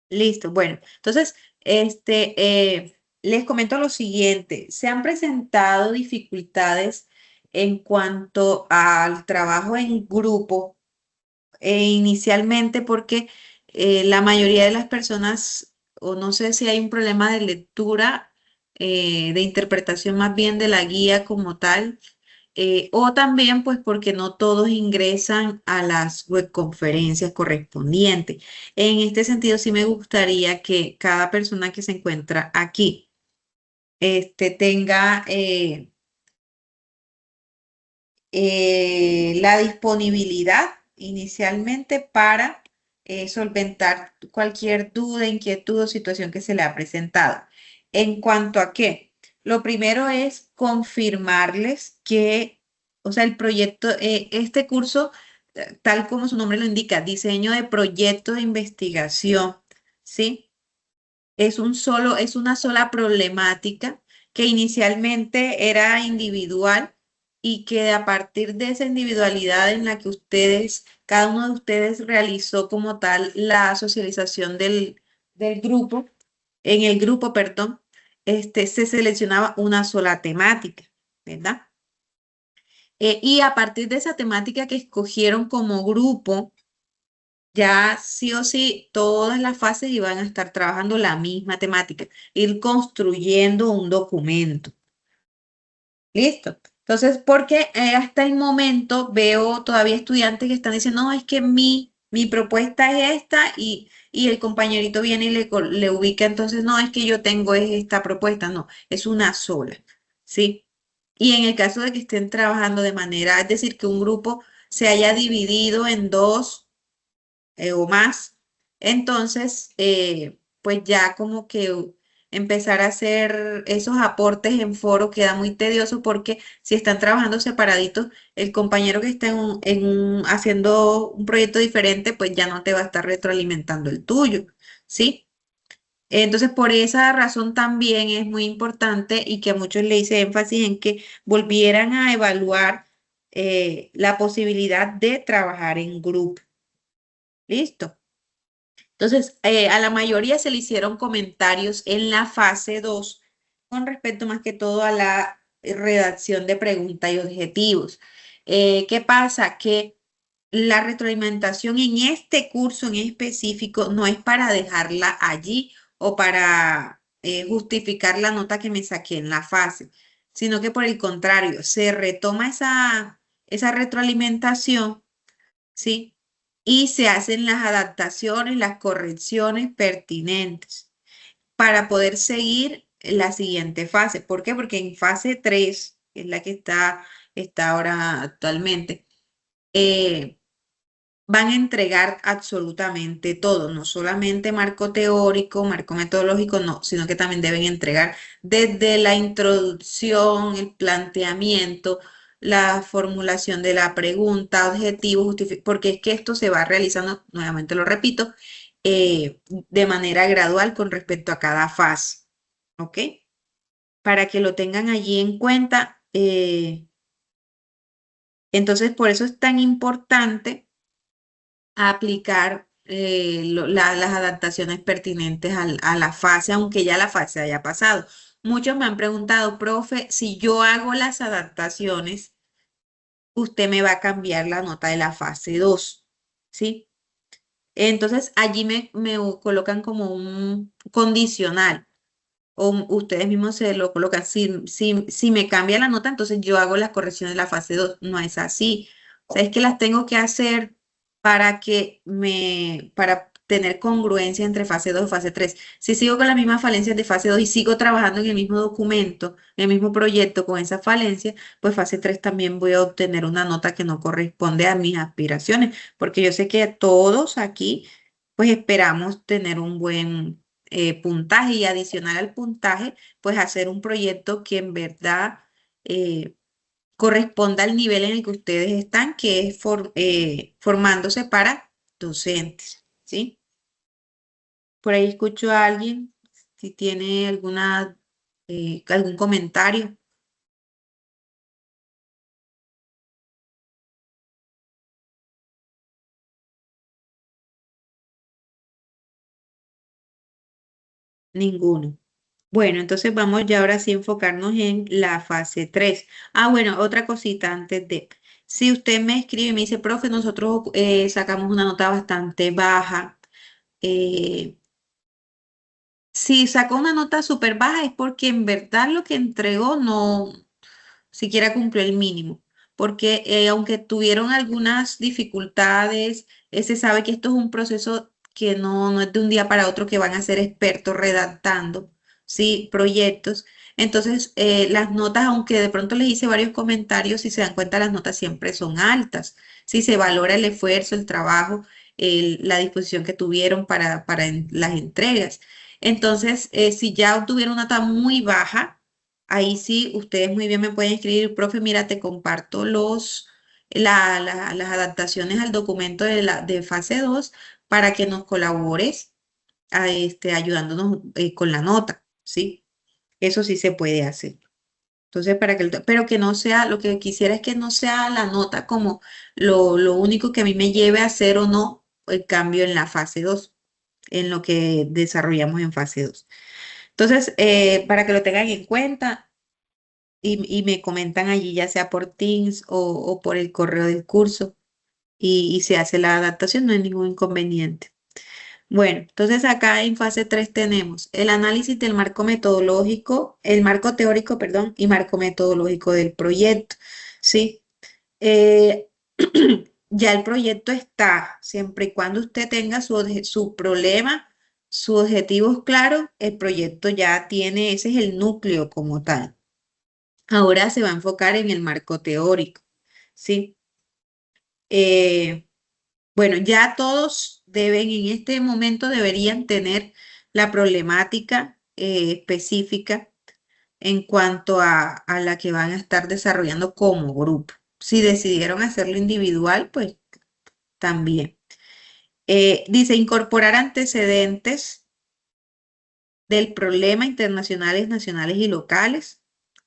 Listo, bueno, entonces, les comento lo siguiente, se han presentado dificultades en cuanto al trabajo en grupo, inicialmente porque la mayoría de las personas, o no sé si hay un problema de lectura, de interpretación más bien de la guía como tal, o también pues porque no todos ingresan a las webconferencias correspondientes. En este sentido, sí me gustaría que cada persona que se encuentra aquí, tenga la disponibilidad inicialmente para solventar cualquier duda, inquietud o situación que se le ha presentado. En cuanto a qué, lo primero es confirmarles que, o sea, el proyecto, este curso, tal como su nombre lo indica, diseño de proyecto de investigación, ¿sí? Es una sola problemática que inicialmente era individual y que a partir de esa individualidad en la que cada uno de ustedes realizó como tal la socialización del grupo, en el grupo, perdón, se seleccionaba una sola temática, ¿verdad? Y a partir de esa temática que escogieron como grupo, ya sí o sí, todas las fases iban a estar trabajando la misma temática, ir construyendo un documento. ¿Listo? Entonces, porque hasta el momento veo todavía estudiantes que están diciendo, no, es que mi propuesta es esta y el compañerito viene y le ubica, entonces, no, es que yo tengo es esta propuesta, no, es una sola, ¿sí? Y en el caso de que estén trabajando de manera, es decir, que un grupo se haya dividido en dos o más. Entonces, pues ya como que empezar a hacer esos aportes en foro queda muy tedioso porque si están trabajando separaditos, el compañero que está haciendo un proyecto diferente, pues ya no te va a estar retroalimentando el tuyo, ¿sí? Entonces, por esa razón también es muy importante y que a muchos le hice énfasis en que volvieran a evaluar la posibilidad de trabajar en grupo. ¿Listo? Entonces, a la mayoría se le hicieron comentarios en la fase 2 con respecto más que todo a la redacción de preguntas y objetivos. ¿Qué pasa? Que la retroalimentación en este curso en específico no es para dejarla allí o para justificar la nota que me saqué en la fase, sino que por el contrario, se retoma esa retroalimentación, ¿sí? Y se hacen las adaptaciones, las correcciones pertinentes para poder seguir la siguiente fase. ¿Por qué? Porque en fase 3, que es la que está ahora actualmente, eh, van a entregar absolutamente todo, no solamente marco teórico, marco metodológico, no, sino que también deben entregar desde la introducción, el planteamiento, la formulación de la pregunta, objetivo, porque es que esto se va realizando, nuevamente lo repito, de manera gradual con respecto a cada fase, ¿ok? Para que lo tengan allí en cuenta. Entonces, por eso es tan importante aplicar las adaptaciones pertinentes a la fase, aunque ya la fase haya pasado. Muchos me han preguntado, profe, si yo hago las adaptaciones, usted me va a cambiar la nota de la fase 2, ¿sí? Entonces allí me colocan como un condicional o ustedes mismos se lo colocan. Si me cambia la nota, entonces yo hago las correcciones de la fase 2. No es así. O sea, es que las tengo que hacer para tener congruencia entre fase 2 y fase 3. Si sigo con las mismas falencias de fase 2 y sigo trabajando en el mismo documento, en el mismo proyecto con esa falencia, pues fase 3 también voy a obtener una nota que no corresponde a mis aspiraciones, porque yo sé que todos aquí, pues esperamos tener un buen puntaje y adicional al puntaje, pues hacer un proyecto que en verdad eh, corresponda al nivel en el que ustedes están, que es formándose para docentes, ¿sí? Por ahí escucho a alguien, si tiene algún comentario. Ninguno. Bueno, entonces vamos ya ahora sí a enfocarnos en la fase 3. Ah, bueno, otra cosita antes de, si usted me escribe y me dice, profe, nosotros sacamos una nota bastante baja, eh, si sacó una nota súper baja es porque en verdad lo que entregó no siquiera cumplió el mínimo, porque aunque tuvieron algunas dificultades, se sabe que esto es un proceso que no es de un día para otro que van a ser expertos redactando, ¿sí? Proyectos. Entonces, las notas, aunque de pronto les hice varios comentarios, si se dan cuenta, las notas siempre son altas, si se valora el esfuerzo, el trabajo, la disposición que tuvieron para las entregas. Entonces, si ya obtuvieron una nota muy baja, ahí sí, ustedes muy bien me pueden escribir, profe, mira, te comparto las adaptaciones al documento de fase 2 para que nos colabores ayudándonos con la nota, ¿sí? Eso sí se puede hacer. Entonces, pero que no sea, lo que quisiera es que no sea la nota como lo único que a mí me lleve a hacer o no el cambio en la fase 2, en lo que desarrollamos en fase 2. Entonces, para que lo tengan en cuenta, y me comentan allí, ya sea por Teams o por el correo del curso, y se hace la adaptación, no hay ningún inconveniente. Bueno, entonces acá en fase 3 tenemos el análisis del marco metodológico, el marco teórico, perdón, y marco metodológico del proyecto, ¿sí? Eh, ya el proyecto está, siempre y cuando usted tenga su problema, sus objetivos claros, el proyecto ya tiene, ese es el núcleo como tal. Ahora se va a enfocar en el marco teórico, ¿sí? Eh, bueno, ya todos deben, en este momento deberían tener la problemática específica en cuanto a la que van a estar desarrollando como grupo. Si decidieron hacerlo individual, pues también. Dice incorporar antecedentes del problema internacionales, nacionales y locales,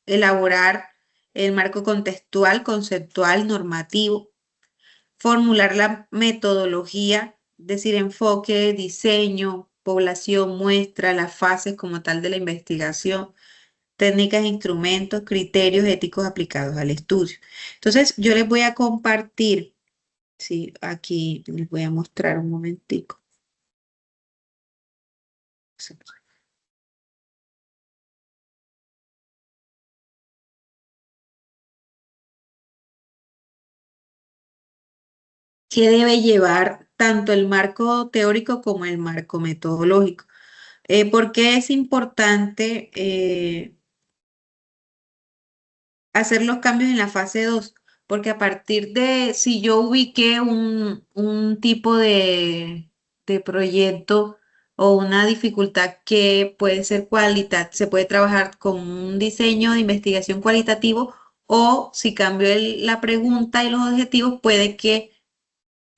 elaborar el marco contextual, conceptual, normativo, formular la metodología, es decir, enfoque, diseño, población, muestra, las fases como tal de la investigación, técnicas, instrumentos, criterios éticos aplicados al estudio. Entonces, yo les voy a compartir, sí, aquí les voy a mostrar un momentico. ¿Qué debe llevar tanto el marco teórico como el marco metodológico? ¿Por qué es importante hacer los cambios en la fase 2? Porque a partir de, si yo ubiqué un tipo de proyecto o una dificultad que puede ser se puede trabajar con un diseño de investigación cualitativo, o si cambio la pregunta y los objetivos, puede que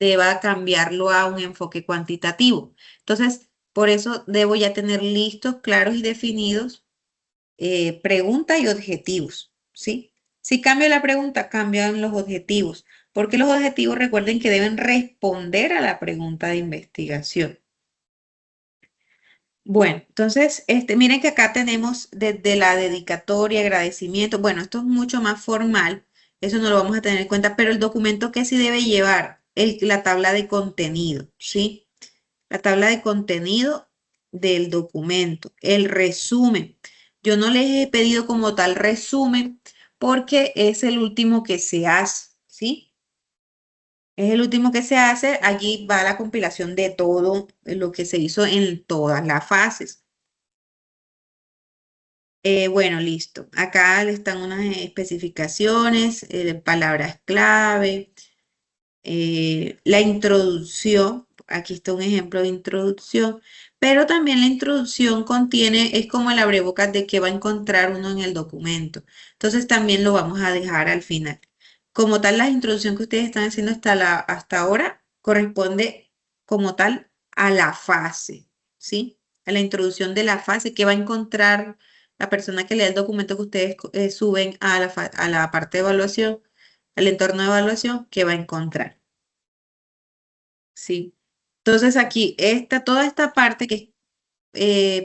deba cambiarlo a un enfoque cuantitativo. Entonces, por eso debo ya tener listos, claros y definidos pregunta y objetivos, ¿sí? Si cambio la pregunta, cambian los objetivos, porque los objetivos recuerden que deben responder a la pregunta de investigación. Bueno, entonces, miren que acá tenemos desde la dedicatoria, agradecimiento. Bueno, esto es mucho más formal, eso no lo vamos a tener en cuenta, pero el documento que sí debe llevar, la tabla de contenido, ¿sí? La tabla de contenido del documento, el resumen. Yo no les he pedido como tal resumen porque es el último que se hace, ¿sí? Es el último que se hace. Allí va la compilación de todo lo que se hizo en todas las fases. Bueno, listo. Acá están unas especificaciones, palabras clave, la introducción, aquí está un ejemplo de introducción, pero también la introducción contiene, es como el abrebocas de qué va a encontrar uno en el documento. Entonces también lo vamos a dejar al final. Como tal, la introducción que ustedes están haciendo hasta ahora corresponde como tal a la fase, ¿sí? A la introducción de la fase, que va a encontrar la persona que lea el documento que ustedes suben a a la parte de evaluación, al entorno de evaluación, que va a encontrar. Sí. Entonces aquí, toda esta parte que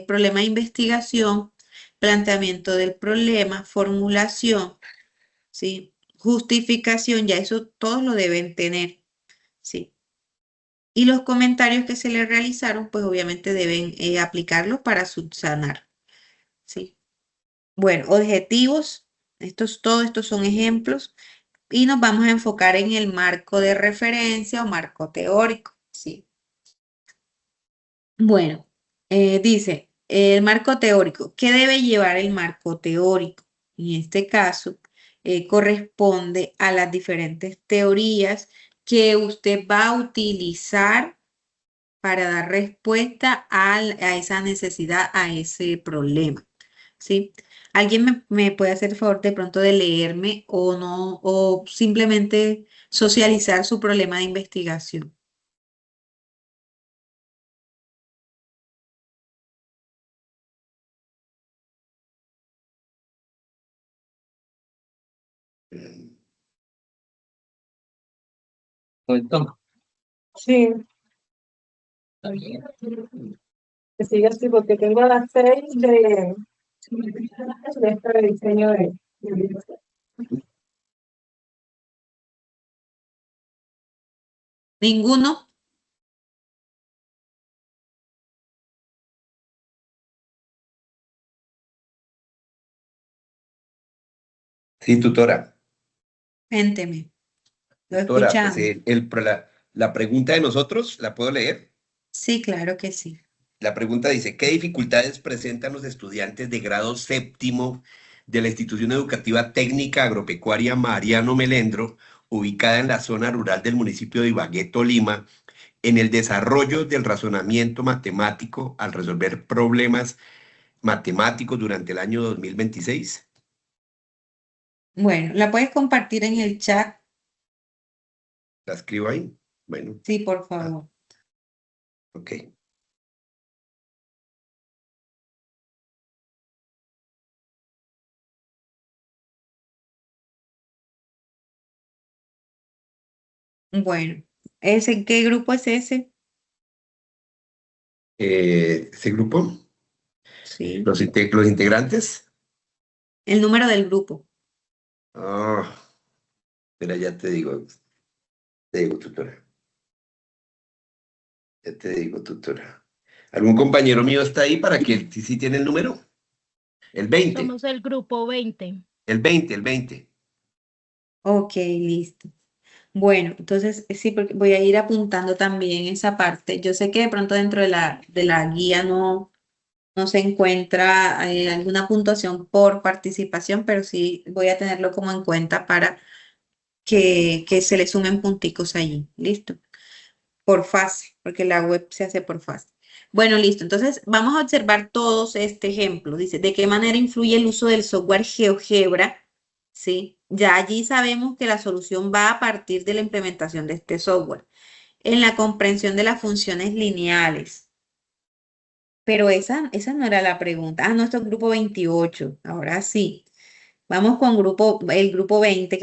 problema de investigación, planteamiento del problema, formulación, ¿sí? Justificación, ya eso todos lo deben tener, ¿sí? Y los comentarios que se le realizaron, pues obviamente deben aplicarlos para subsanar, ¿sí? Bueno, objetivos, todos estos son ejemplos y nos vamos a enfocar en el marco de referencia o marco teórico, ¿sí? Bueno, dice el marco teórico. ¿Qué debe llevar el marco teórico? En este caso, corresponde a las diferentes teorías que usted va a utilizar para dar respuesta a esa necesidad, a ese problema, ¿sí? ¿Alguien me puede hacer el favor de pronto de leerme o no, o simplemente socializar su problema de investigación? Entonces, Sí, que siga así porque tengo a las 6 de este diseño de ¿Ninguno? sí, tutora. Cuénteme, lo Tutora, pues escuchamos. la pregunta de nosotros, ¿la puedo leer? Sí, claro que sí. La pregunta dice, ¿qué dificultades presentan los estudiantes de grado séptimo de la institución educativa técnica agropecuaria Mariano Melendro, ubicada en la zona rural del municipio de Ibagué, Tolima, en el desarrollo del razonamiento matemático al resolver problemas matemáticos durante el año 2026? Bueno, ¿la puedes compartir en el chat? ¿La escribo ahí? Bueno, Sí, por ah, favor. ok. Bueno, ¿qué grupo es ese? Ese grupo, Sí. los integrantes. El número del grupo. Ah, espera, ya te digo, tutora. Ya te digo, tutora. ¿Algún compañero mío está ahí para que sí tiene el número? El 20, Somos el grupo 20. el 20. Ok, listo. Bueno, entonces sí, porque voy a ir apuntando también esa parte. Yo sé que de pronto dentro de la guía no se encuentra alguna puntuación por participación, pero sí voy a tenerlo como en cuenta para que se le sumen punticos allí. ¿Listo? Por fase, porque la web se hace por fase. Bueno, listo. Entonces, vamos a observar todos este ejemplo. Dice, ¿de qué manera influye el uso del software GeoGebra? ¿Sí? Ya allí sabemos que la solución va a partir de la implementación de este software. En la comprensión de las funciones lineales. Pero esa no era la pregunta. Ah, no, esto es grupo 28. Ahora sí. Vamos con el grupo 20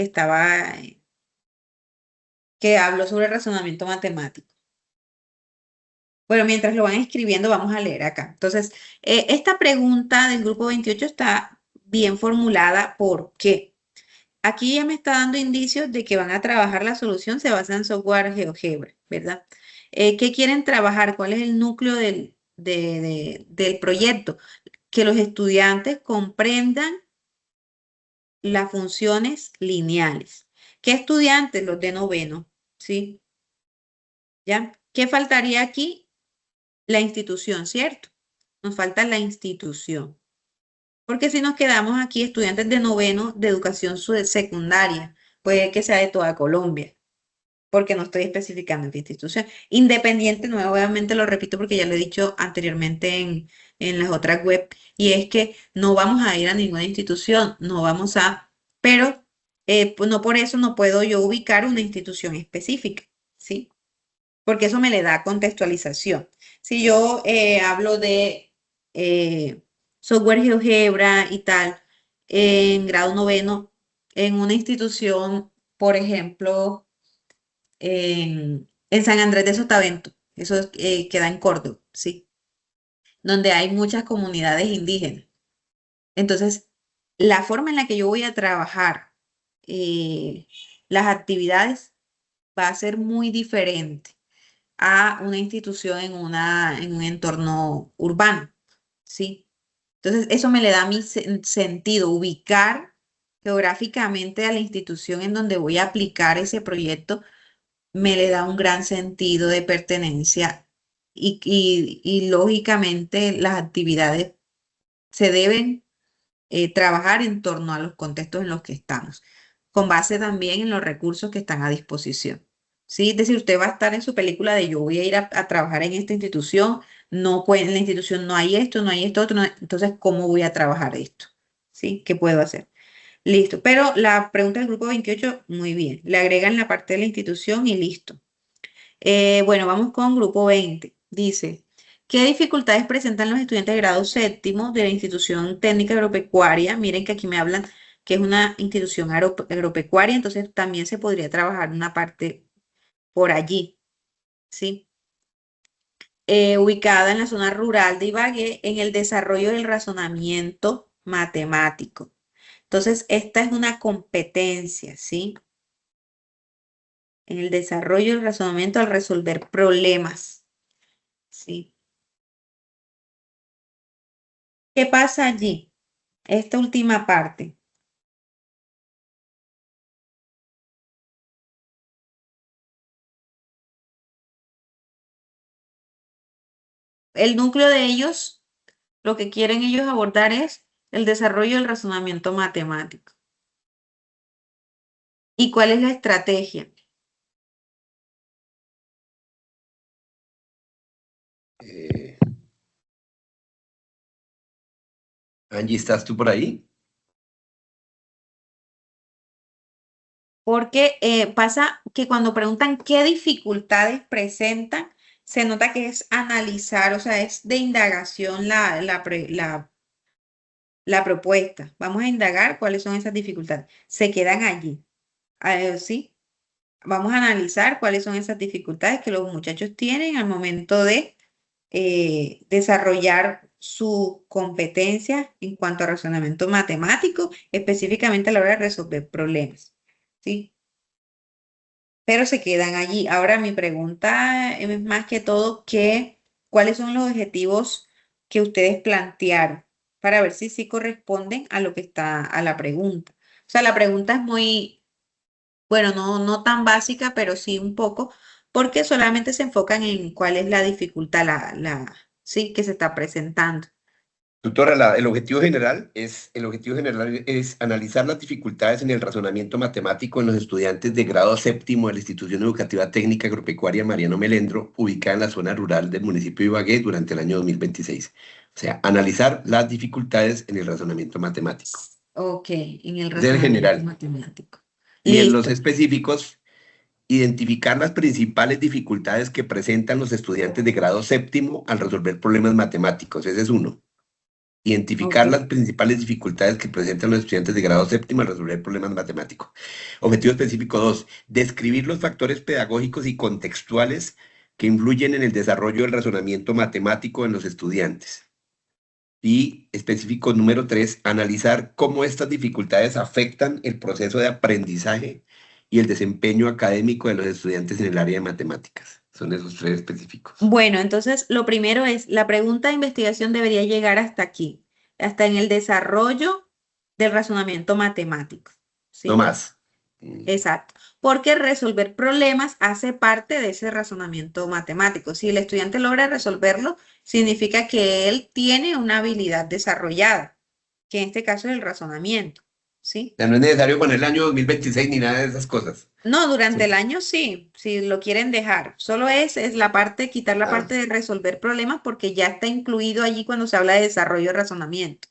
que habló sobre razonamiento matemático. Bueno, mientras lo van escribiendo, vamos a leer acá. Entonces, esta pregunta del grupo 28 está bien formulada porque aquí ya me está dando indicios de que van a trabajar la solución, se basa en software GeoGebra, ¿verdad? ¿Qué quieren trabajar? ¿Cuál es el núcleo del proyecto? Que los estudiantes comprendan las funciones lineales. ¿Qué estudiantes? Los de noveno, ¿sí? ¿Ya? ¿Qué faltaría aquí? La institución, ¿cierto? Nos falta la institución. Porque si nos quedamos aquí, estudiantes de noveno de educación secundaria, puede que sea de toda Colombia, porque no estoy especificando en qué institución. Independiente, nuevamente lo repito porque ya lo he dicho anteriormente en las otras web, y es que no vamos a ir a ninguna institución, no vamos a, pero pues no por eso no puedo yo ubicar una institución específica, ¿sí? Porque eso me le da contextualización. Si yo hablo de eh, software GeoGebra y tal, en grado noveno, en una institución, por ejemplo, en San Andrés de Sotavento, eso queda en Córdoba, ¿sí? donde hay muchas comunidades indígenas. Entonces, la forma en la que yo voy a trabajar las actividades va a ser muy diferente a una institución en un entorno urbano, ¿sí? Entonces, eso me le da a mí sentido, ubicar geográficamente a la institución en donde voy a aplicar ese proyecto, me le da un gran sentido de pertenencia y lógicamente las actividades se deben trabajar en torno a los contextos en los que estamos, con base también en los recursos que están a disposición. ¿Sí? Es decir, usted va a estar en su película de yo voy a ir a trabajar en esta institución, no puede, en la institución no hay esto, no hay esto, otro, entonces, ¿cómo voy a trabajar esto? ¿Sí? ¿Qué puedo hacer? Listo, pero la pregunta del grupo 28, muy bien, le agregan la parte de la institución y listo. Bueno, vamos con grupo 20. Dice, ¿qué dificultades presentan los estudiantes de grado séptimo de la institución técnica agropecuaria? Miren que aquí me hablan que es una institución agropecuaria, entonces también se podría trabajar una parte por allí, ¿sí? Ubicada en la zona rural de Ibagué, en el desarrollo del razonamiento matemático. Entonces, esta es una competencia, ¿sí? En el desarrollo del razonamiento al resolver problemas, ¿sí? ¿Qué pasa allí? Esta última parte. El núcleo de ellos, lo que quieren ellos abordar es el desarrollo del razonamiento matemático. ¿Y cuál es la estrategia? Angie, ¿estás tú por ahí? Porque pasa que cuando preguntan qué dificultades presentan, se nota que es analizar, o sea, es de indagación la propuesta. Vamos a indagar cuáles son esas dificultades. Se quedan allí. ¿Sí? Vamos a analizar cuáles son esas dificultades que los muchachos tienen al momento de desarrollar su competencia en cuanto a razonamiento matemático, específicamente a la hora de resolver problemas. ¿Sí? Pero se quedan allí. Ahora mi pregunta es más que todo ¿cuáles son los objetivos que ustedes plantearon para ver si sí corresponden a lo que está a la pregunta? O sea, la pregunta es muy, bueno, no tan básica, pero sí un poco, porque solamente se enfocan en cuál es la dificultad, sí, que se está presentando. Tutora, el objetivo general es analizar las dificultades en el razonamiento matemático en los estudiantes de grado séptimo de la Institución Educativa Técnica Agropecuaria Mariano Melendro, ubicada en la zona rural del municipio de Ibagué durante el año 2026. O sea, analizar las dificultades en el razonamiento matemático. Ok, en el Es el razonamiento general. matemático. Y en los Listo. específicos, identificar las principales dificultades que presentan los estudiantes de grado séptimo al resolver problemas matemáticos. Ese es uno. Identificar Ok. las principales dificultades que presentan los estudiantes de grado séptimo al resolver problemas matemáticos. Objetivo específico 2. Describir los factores pedagógicos y contextuales que influyen en el desarrollo del razonamiento matemático en los estudiantes. Y específico número 3. Analizar cómo estas dificultades afectan el proceso de aprendizaje y el desempeño académico de los estudiantes en el área de matemáticas. Son esos 3 específicos. Bueno, entonces lo primero es, la pregunta de investigación debería llegar hasta aquí, hasta en el desarrollo del razonamiento matemático, No ¿sí? más. Exacto, porque resolver problemas hace parte de ese razonamiento matemático. Si el estudiante logra resolverlo, significa que él tiene una habilidad desarrollada, que en este caso es el razonamiento, ¿sí? Ya no es necesario poner el año 2026 ni nada de esas cosas. No, durante Sí. el año sí, si lo quieren dejar. Solo es la parte, quitar la Ah, parte de resolver problemas porque ya está incluido allí cuando se habla de desarrollo de razonamiento.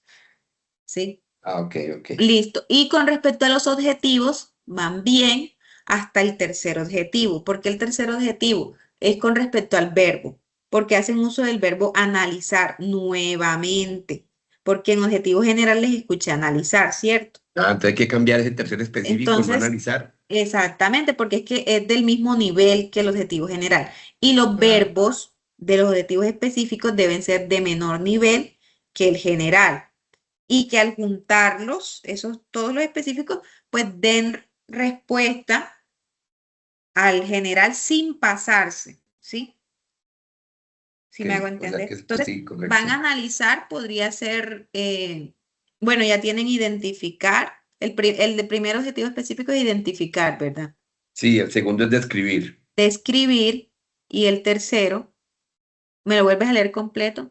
¿Sí? ok. Listo. Y con respecto a los objetivos, van bien hasta el tercer objetivo. ¿Por qué el tercer objetivo? Es con respecto al verbo, porque hacen uso del verbo analizar nuevamente, porque en objetivos generales escuché analizar, ¿cierto? Entonces hay que cambiar ese tercer específico, no Entonces, analizar. exactamente, porque es que es del mismo nivel que el objetivo general. Y los Ah, verbos de los objetivos específicos deben ser de menor nivel que el general y que al juntarlos, todos los específicos, pues den respuesta al general sin pasarse, ¿sí? Si me hago Ok, o sea entender. que Entonces, sí, van correcto. a analizar, podría ser, bueno, ya tienen identificar, el de primer objetivo específico es identificar, ¿verdad? Sí, el segundo es describir. Describir y el tercero, ¿me lo vuelves a leer completo?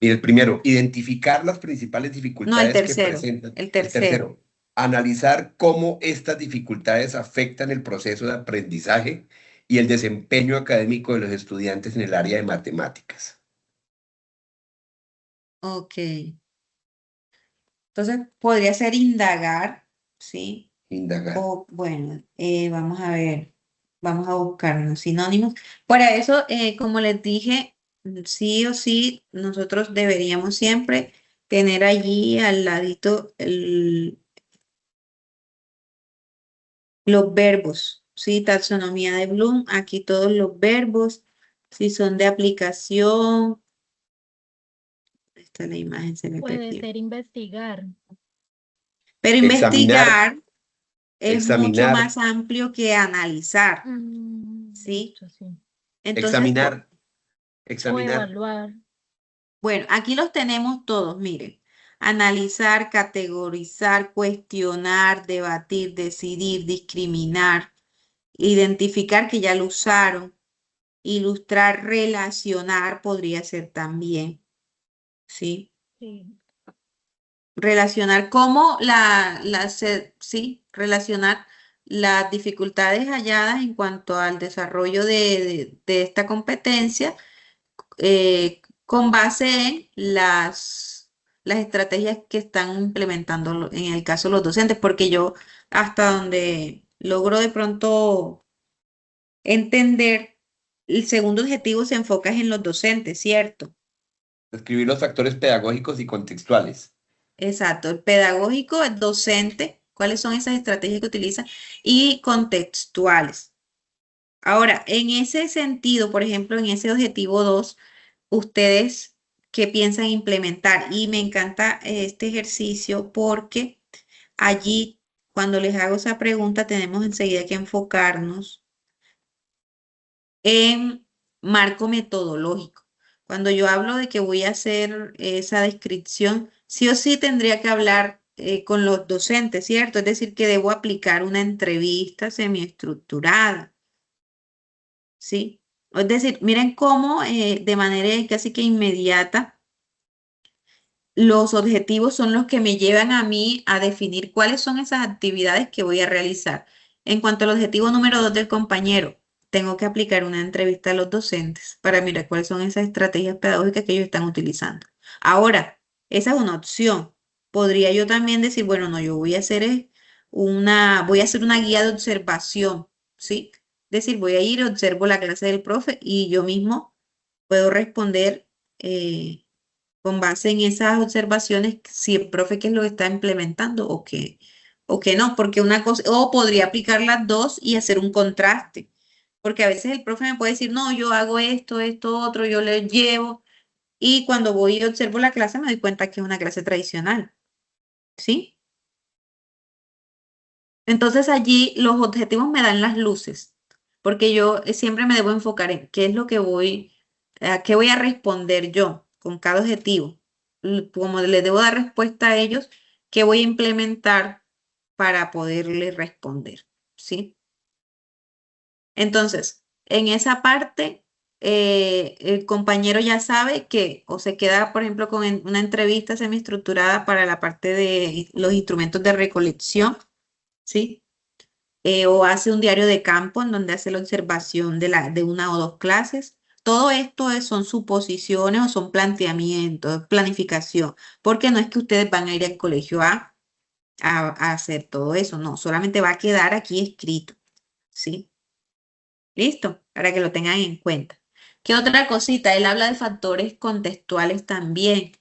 Y el primero, identificar las principales No, el dificultades que tercero, presentan. el El tercero. tercero, analizar cómo estas dificultades afectan el proceso de aprendizaje y el desempeño académico de los estudiantes en el área de matemáticas. Ok. Entonces, podría ser indagar, ¿sí? Indagar. O, bueno, vamos a ver, vamos a buscar los sinónimos. Para eso, como les dije, sí o sí, nosotros deberíamos siempre tener allí al ladito los verbos, ¿sí? Taxonomía de Bloom, aquí todos los verbos, si son de aplicación, esta la imagen se me Puede perdió. ser investigar. Pero Examinar, investigar es mucho examinar, más amplio que analizar, De ¿sí? hecho, sí. Entonces, examinar, O examinar. evaluar. bueno, aquí los tenemos todos, miren. Analizar, categorizar, cuestionar, debatir, decidir, discriminar, identificar que ya lo usaron, ilustrar, relacionar podría ser también, ¿sí? Sí. Relacionar sí, relacionar las dificultades halladas en cuanto al desarrollo de esta competencia con base en las estrategias que están implementando en el caso de los docentes, porque yo hasta donde logro de pronto entender, el segundo objetivo se enfoca en los docentes, ¿cierto? Describir los factores pedagógicos y contextuales. Exacto, el pedagógico, el docente, cuáles son esas estrategias que utiliza y contextuales. Ahora, en ese sentido, por ejemplo, en ese objetivo 2, ustedes qué piensan implementar. Y me encanta este ejercicio porque allí, cuando les hago esa pregunta, tenemos enseguida que enfocarnos en marco metodológico. Cuando yo hablo de que voy a hacer esa descripción, sí o sí tendría que hablar con los docentes, ¿cierto? Es decir, que debo aplicar una entrevista semiestructurada, ¿sí? Es decir, miren cómo de manera casi que inmediata los objetivos son los que me llevan a mí a definir cuáles son esas actividades que voy a realizar. En cuanto al objetivo número 2 del compañero, tengo que aplicar una entrevista a los docentes para mirar cuáles son esas estrategias pedagógicas que ellos están utilizando. Ahora, esa es una opción. Podría yo también decir, bueno, no, yo voy a hacer voy a hacer una guía de observación, ¿sí? Es decir, voy a ir, observo la clase del profe y yo mismo puedo responder con base en esas observaciones si el profe qué es lo que está implementando o que no, porque una cosa, o podría aplicar las dos y hacer un contraste, porque a veces el profe me puede decir, no, yo hago esto, esto, otro, yo le llevo, y cuando voy y observo la clase me doy cuenta que es una clase tradicional, ¿sí? Entonces allí los objetivos me dan las luces, porque yo siempre me debo enfocar en qué es lo que a qué voy a responder yo con cada objetivo. Como les debo dar respuesta a ellos, qué voy a implementar para poderles responder, ¿sí? Entonces, en esa parte, el compañero ya sabe que o se queda, por ejemplo, con una entrevista semiestructurada para la parte de los instrumentos de recolección, ¿sí? O hace un diario de campo en donde hace la observación de una o dos clases. Todo esto son suposiciones o son planteamientos, planificación, porque no es que ustedes van a ir al colegio a hacer todo eso, no, solamente va a quedar aquí escrito, ¿sí? Listo, para que lo tengan en cuenta. ¿Qué otra cosita? Él habla de factores contextuales también.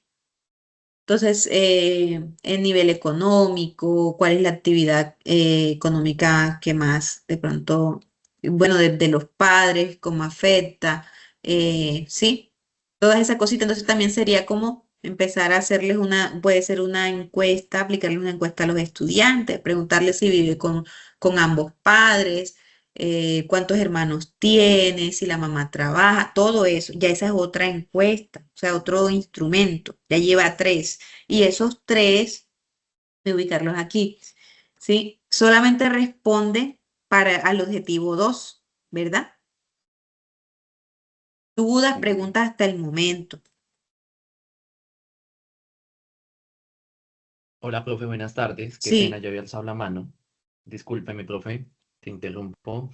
Entonces, el nivel económico, cuál es la actividad económica que más de pronto, bueno, de los padres, cómo afecta, sí, todas esas cositas. Entonces también sería como empezar a hacerles puede ser una encuesta, aplicarles una encuesta a los estudiantes, preguntarles si vive con ambos padres, cuántos hermanos tiene, si la mamá trabaja, todo eso. Ya esa es otra encuesta, o sea, otro instrumento. Ya lleva tres. Y esos tres, de ubicarlos aquí, ¿sí? Solamente responde al objetivo 2, ¿verdad? Dudas, preguntas hasta el momento. Hola, profe, buenas tardes. Qué pena, Sí, yo había alzado la mano. Discúlpeme, profe, te interrumpo.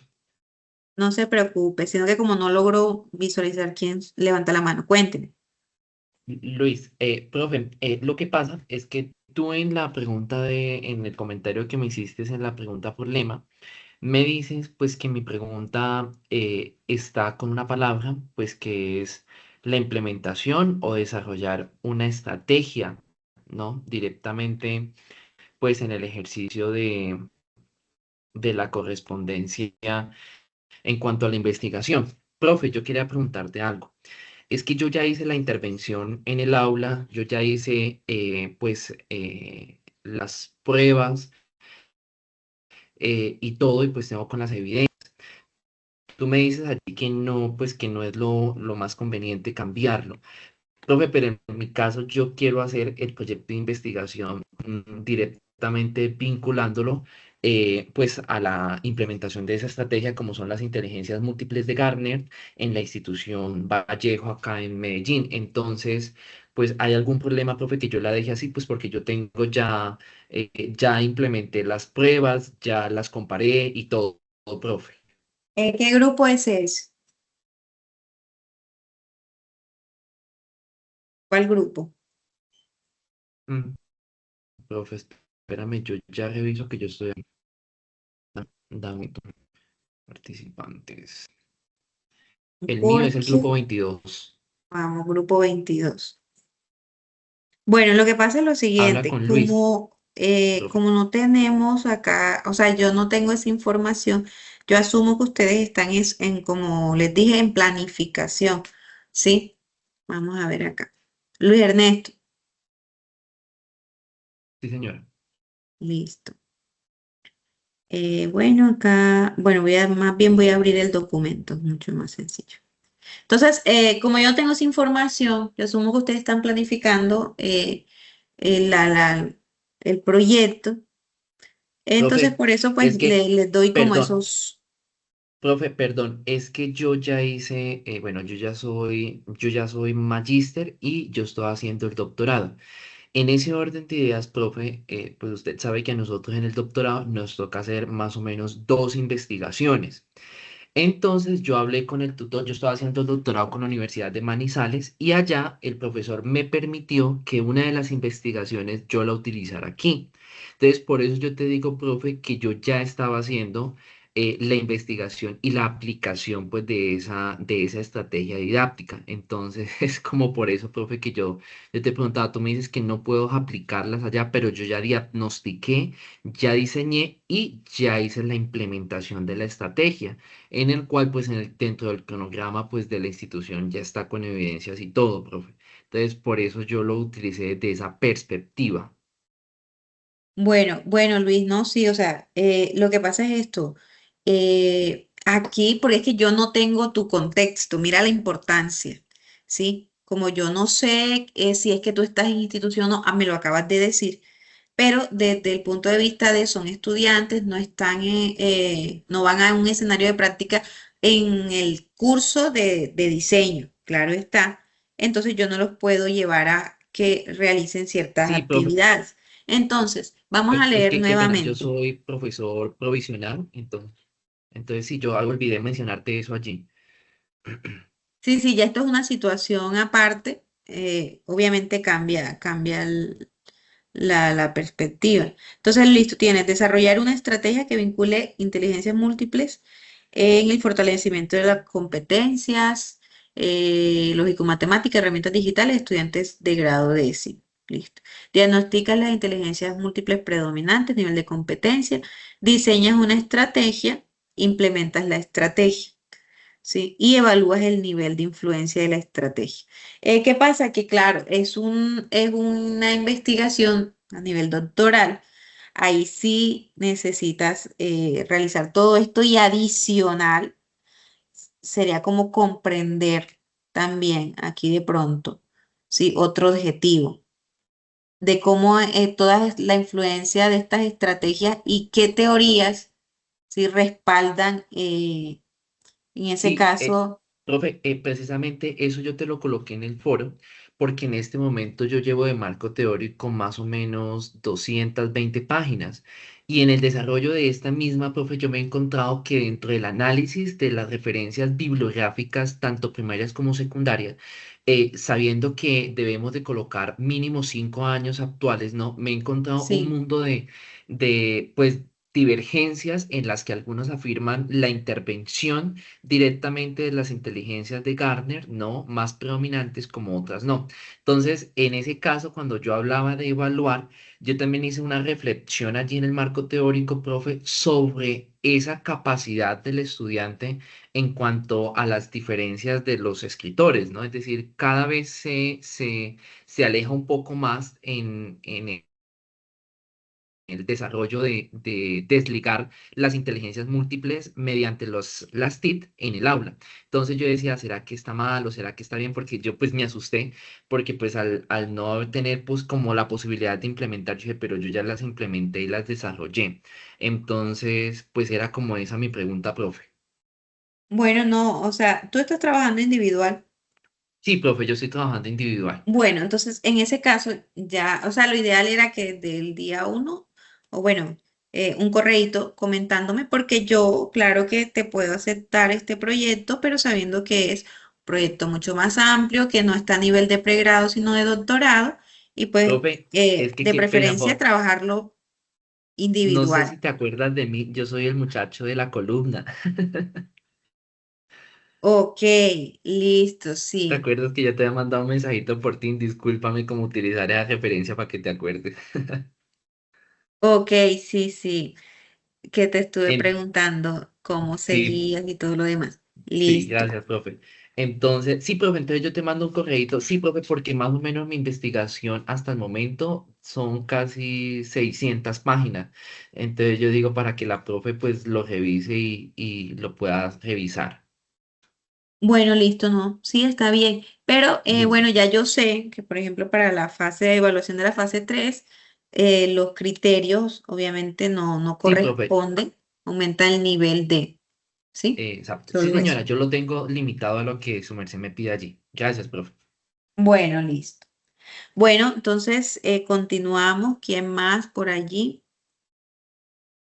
no se preocupe, sino que como no logro visualizar quién levanta la mano, cuénteme. Luis, profe, lo que pasa es que tú en la pregunta en el comentario que me hiciste en la pregunta por lema, me dices pues que mi pregunta está con una palabra, pues que es la implementación o desarrollar una estrategia, ¿no? Directamente pues en el ejercicio de la correspondencia en cuanto a la investigación. Profe, yo quería preguntarte algo. Es que yo ya hice la intervención en el aula, yo ya hice las pruebas y todo, y pues tengo con las evidencias. Tú me dices allí que no, pues que no es lo más conveniente cambiarlo. Profe, pero en mi caso yo quiero hacer el proyecto de investigación directamente vinculándolo pues a la implementación de esa estrategia como son las inteligencias múltiples de Gartner en la institución Vallejo acá en Medellín. Entonces, pues hay algún problema, profe, que yo la deje así, pues porque yo tengo ya implementé las pruebas, ya las comparé y todo, profe. ¿Qué grupo es ese? ¿Cuál grupo? Mm, Profe, espérame, yo ya reviso que yo estoy aquí. Dame tu participantes. El mío es el Porque, grupo 22. vamos, grupo 22. Bueno, lo que pasa es lo Habla siguiente, con Luis, profe. como no tenemos acá, o sea, yo no tengo esa información, yo asumo que ustedes están como les dije, en planificación, ¿sí? Vamos a ver acá. Luis Ernesto, Sí, señora. listo. Bueno, acá, bueno, más bien voy a abrir el documento, mucho más sencillo. Entonces, como yo tengo esa información, yo asumo que ustedes están planificando el, la- la- el proyecto. Entonces, Profe, por eso, pues, es que, les doy como perdón, esos. profe, perdón, es que yo ya hice, bueno, yo ya soy magíster y yo estoy haciendo el doctorado. En ese orden de ideas, profe, pues usted sabe que a nosotros en el doctorado nos toca hacer más o menos dos investigaciones. Entonces yo hablé con el tutor, yo estaba haciendo el doctorado con la Universidad de Manizales y allá el profesor me permitió que una de las investigaciones yo la utilizara aquí. Entonces por eso yo te digo, profe, que yo ya estaba haciendo la investigación y la aplicación pues de esa estrategia didáctica. Entonces es como por eso, profe, que yo te preguntaba, tú me dices que no puedo aplicarlas allá, pero yo ya diagnostiqué, ya diseñé y ya hice la implementación de la estrategia en el cual pues dentro del cronograma pues de la institución ya está con evidencias y todo, profe. Entonces por eso yo lo utilicé desde esa perspectiva. Bueno, Luis, no, sí, o sea, lo que pasa es esto. Aquí, porque es que yo no tengo tu contexto, mira la importancia, ¿sí? Como yo no sé si es que tú estás en institución o me lo acabas de decir, pero desde el punto de vista de son estudiantes, no están no van a un escenario de práctica en el curso de diseño, claro está. Entonces yo no los puedo llevar a que realicen ciertas Sí, profe, actividades. Entonces, vamos a pero es leer que qué pena, yo nuevamente. soy profesor provisional, entonces sí, yo olvidé mencionarte eso allí. Sí, sí, ya esto es una situación aparte. Obviamente cambia la perspectiva. Entonces, listo, tienes desarrollar una estrategia que vincule inteligencias múltiples en el fortalecimiento de las competencias, lógico-matemática, herramientas digitales, estudiantes de grado décimo. Listo. Diagnosticas las inteligencias múltiples predominantes, nivel de competencia, diseñas una estrategia, implementas la estrategia. ¿sí? Y evalúas el nivel de influencia de la estrategia. ¿Qué pasa? Que claro, es una investigación a nivel doctoral. Ahí sí necesitas realizar todo esto y adicional sería como comprender también aquí de pronto, ¿sí? Otro objetivo de cómo toda la influencia de estas estrategias y qué teorías ¿sí? respaldan en ese Sí, caso. profe, precisamente eso yo te lo coloqué en el foro, porque en este momento yo llevo de marco teórico más o menos 220 páginas. Y en el desarrollo de esta misma, profe, yo me he encontrado que dentro del análisis de las referencias bibliográficas, tanto primarias como secundarias, sabiendo que debemos de colocar mínimo 5 años actuales, ¿no? Me he encontrado un Sí, mundo pues, divergencias en las que algunos afirman la intervención directamente de las inteligencias de Gartner, ¿no? Más predominantes como otras no. Entonces, en ese caso, cuando yo hablaba de evaluar, yo también hice una reflexión allí en el marco teórico, profe, sobre esa capacidad del estudiante en cuanto a las diferencias de los escritores, ¿no? Es decir, cada vez se aleja un poco más en el desarrollo de desligar las inteligencias múltiples mediante las TIC en el aula. Entonces yo decía, ¿será que está mal o será que está bien? Porque yo pues me asusté, porque pues al no tener pues como la posibilidad de implementar, yo dije, pero yo ya las implementé y las desarrollé. Entonces pues era como esa mi pregunta, profe. bueno, no, o sea, tú estás trabajando individual. Sí, profe, yo estoy trabajando individual. Bueno, entonces en ese caso ya, o sea, lo ideal era que del día uno, o bueno, un correíto comentándome, porque yo, claro que te puedo aceptar este proyecto, pero sabiendo que es un proyecto mucho más amplio, que no está a nivel de pregrado, sino de doctorado, y pues Profe, es que de qué pena, preferencia trabajarlo no sé si individual. te acuerdas de mí, yo soy el muchacho de la columna. Ok, listo, ¿Te sí. acuerdas que ya te había mandado un mensajito por ti? Discúlpame cómo utilizar esa referencia para que te acuerdes. Ok, sí, sí, que te estuve En- preguntando cómo sí, seguías y todo lo demás. sí, Listo. gracias, profe. Entonces, sí, profe, entonces yo te mando un correíto. Sí, profe, porque más o menos mi investigación hasta el momento son casi 600 páginas. Entonces yo digo para que la profe pues lo revise y lo pueda revisar. Bueno, listo, no, sí, está bien. Pero Listo. bueno, ya yo sé que, por ejemplo, para la fase de evaluación de la fase 3 los criterios obviamente no Sí, profe. corresponden, aumenta el nivel de, ¿sí? Exacto. Sí, Solo eso. señora, yo lo tengo limitado a lo que su merced me pide allí. Gracias, profe. Bueno, listo. Bueno, entonces continuamos. ¿Quién más por allí?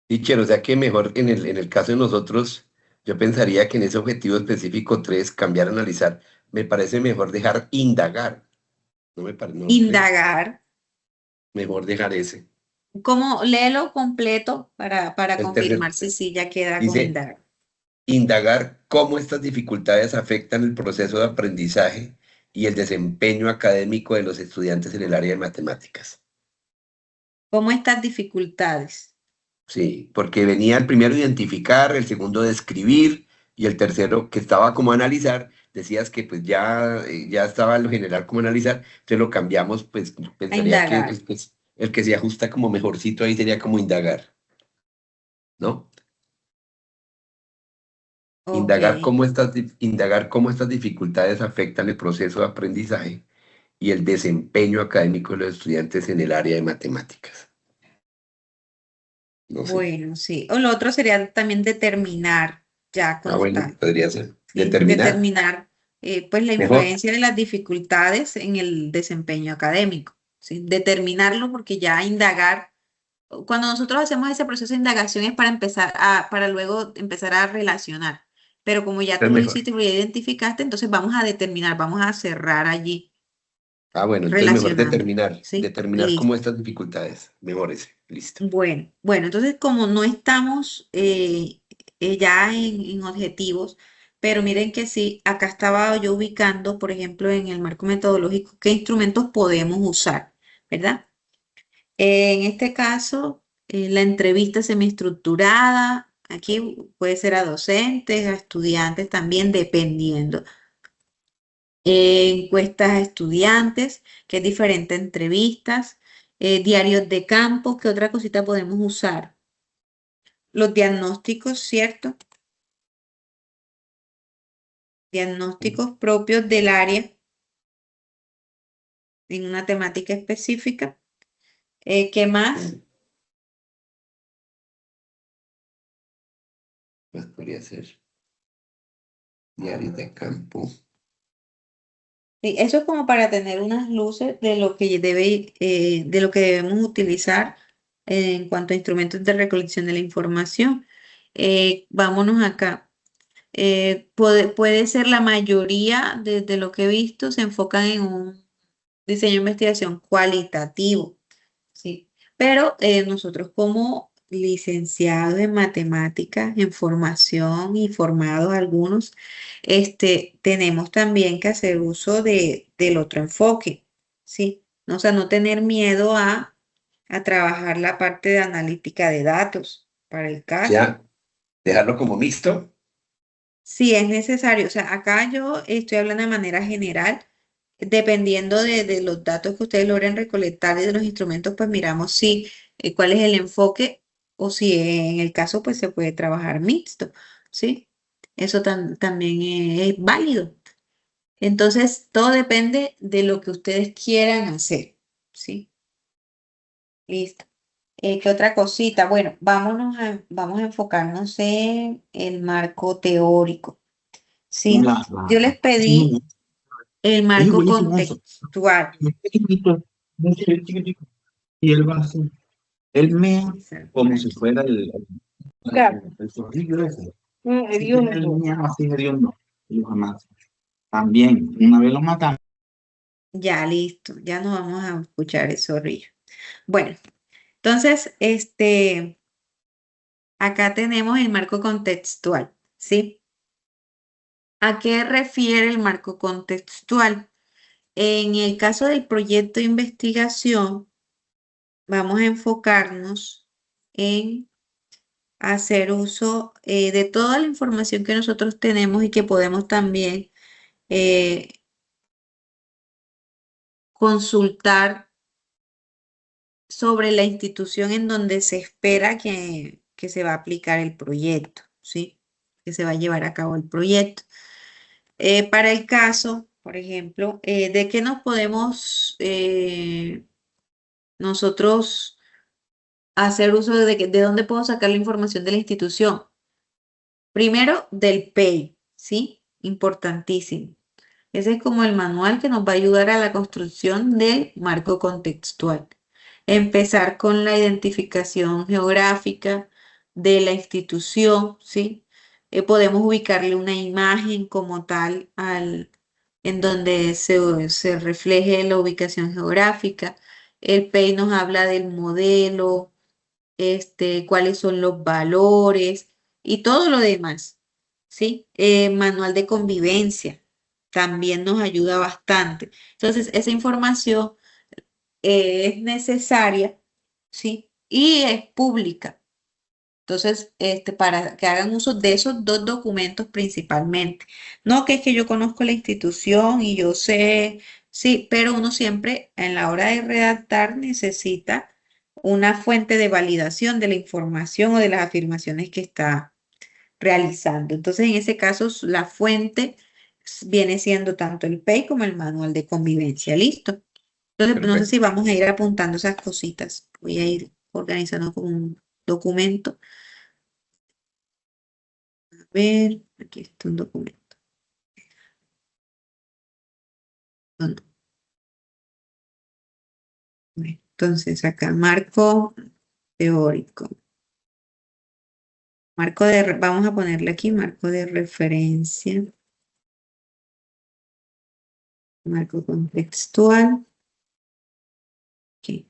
Teacher, o sea que mejor en el caso de nosotros, yo pensaría que en ese objetivo específico 3 cambiar, analizar, me parece mejor dejar indagar. ¿No lo cree? Indagar. Mejor dejar ese. ¿Cómo? Léelo completo para El tercer confirmar si sí ya queda con dice, indagar. indagar cómo estas dificultades afectan el proceso de aprendizaje y el desempeño académico de los estudiantes en el área de matemáticas. ¿Cómo estas dificultades? Sí, porque venía el primero identificar, el segundo describir y el tercero que estaba como analizar. Decías que pues ya estaba lo general como analizar, entonces lo cambiamos, pues A pensaría que indagar. el que se ajusta como mejorcito ahí sería como indagar, ¿no? Ok. Indagar cómo estas dificultades afectan el proceso de aprendizaje y el desempeño académico de los estudiantes en el área de matemáticas. No sé. Bueno, sí. O lo otro sería también determinar ya Ah, como bueno, tal, podría ser. ¿sí? Determinar. Determinar pues la Mejor. influencia de las dificultades en el desempeño académico, ¿sí? Determinarlo porque ya indagar, cuando nosotros hacemos ese proceso de indagación es para luego empezar a relacionar. Pero como ya Es tú lo mejor. hiciste y lo identificaste, entonces vamos a determinar, vamos a cerrar allí, Ah, bueno, entonces mejor relacionando, determinar. ¿sí? Determinar cómo Listo. estas dificultades. Mejor ese. Listo. Bueno, entonces como no estamos ya en objetivos, pero miren que sí, acá estaba yo ubicando, por ejemplo, en el marco metodológico, qué instrumentos podemos usar, ¿verdad? En este caso, la entrevista semiestructurada, Aquí puede ser a docentes, a estudiantes también, dependiendo. Encuestas a estudiantes, que es diferente a entrevistas, diarios de campo, ¿qué otra cosita podemos usar? Los diagnósticos, ¿cierto? Diagnósticos propios del área en una temática específica. ¿Qué más? Pues podría ser diarios de campo. Sí, eso es como para tener unas luces de lo que de lo que debemos utilizar en cuanto a instrumentos de recolección de la información. Vámonos acá. Puede ser la mayoría de lo que he visto se enfocan en un diseño de investigación cualitativo, ¿sí? Pero nosotros como licenciados en matemáticas, en formación y formados algunos, tenemos también que hacer uso del otro enfoque, ¿sí? O sea, no tener miedo a trabajar la parte de analítica de datos para el caso. Ya, dejarlo como mixto. Si es necesario, o sea, acá yo estoy hablando de manera general, dependiendo de los datos que ustedes logren recolectar y de los instrumentos, pues miramos si cuál es el enfoque o si en el caso pues se puede trabajar mixto, ¿sí? Eso también es válido. Entonces, todo depende de lo que ustedes quieran hacer, ¿sí? Listo. ¿Qué otra cosita? Bueno, vamos a enfocarnos en el marco teórico. Sí, yo les pedí Sí, el es marco buenísimo eso. contextual. Es chiquitito, muy chiquitico. Y él va así. Él mea como si fuera el zorrillo ese. Si tiene el mea así hediondo. Y jamás. También, una vez lo matan. Ya, listo, ya no vamos a escuchar el zorrillo. Bueno, entonces, acá tenemos el marco contextual, ¿sí? ¿A qué refiere el marco contextual? En el caso del proyecto de investigación, vamos a enfocarnos en hacer uso de toda la información que nosotros tenemos y que podemos también eh, consultar sobre la institución en donde se espera que se va a aplicar el proyecto, ¿sí? Que se va a llevar a cabo el proyecto. Para el caso, por ejemplo, ¿de qué nos podemos nosotros hacer uso de dónde puedo sacar la información de la institución? Primero, del PEI, ¿sí? Importantísimo. Ese es como el manual que nos va a ayudar a la construcción del marco contextual. Empezar con la identificación geográfica de la institución, ¿sí? Podemos ubicarle una imagen como tal en donde se refleje la ubicación geográfica. El PEI nos habla del modelo, cuáles son los valores y todo lo demás, ¿sí? Manual de convivencia también nos ayuda bastante. Entonces, esa información es necesaria, ¿sí? Y es pública. Entonces, para que hagan uso de esos dos documentos principalmente. No que es que yo conozco la institución y yo sé, sí, pero uno siempre en la hora de redactar necesita una fuente de validación de la información o de las afirmaciones que está realizando. Entonces, en ese caso, la fuente viene siendo tanto el PEI como el manual de convivencia. ¿Listo? Entonces, no sé si Perfecto. vamos a ir apuntando esas cositas. Voy a ir organizando como un documento. A ver, aquí está un documento. ¿Dónde? Bueno, entonces, acá, marco teórico. Vamos a ponerle aquí marco de referencia. Marco contextual. Aquí.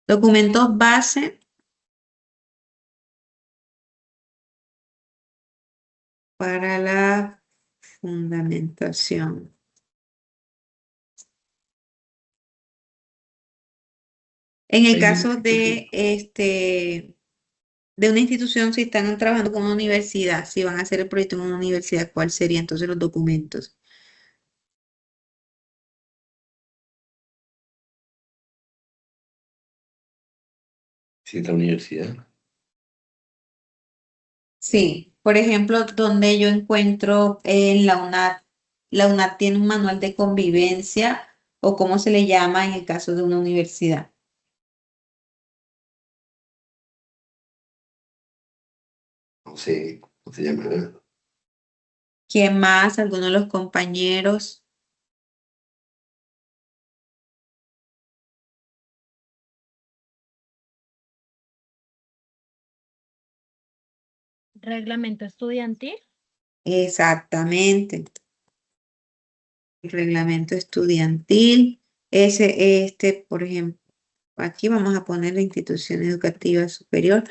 Documentos base para la fundamentación. En el caso de de una institución, si están trabajando con una universidad, si van a hacer el proyecto en una universidad, ¿cuál sería entonces los documentos? Si es la universidad. Sí, por ejemplo, donde yo encuentro en la UNAD tiene un manual de convivencia o cómo se le llama en el caso de una universidad. No sé, ¿cómo se llama? ¿Quién más? ¿Alguno de los compañeros? Reglamento estudiantil. Exactamente. El reglamento estudiantil. Por ejemplo, aquí vamos a poner la institución educativa superior.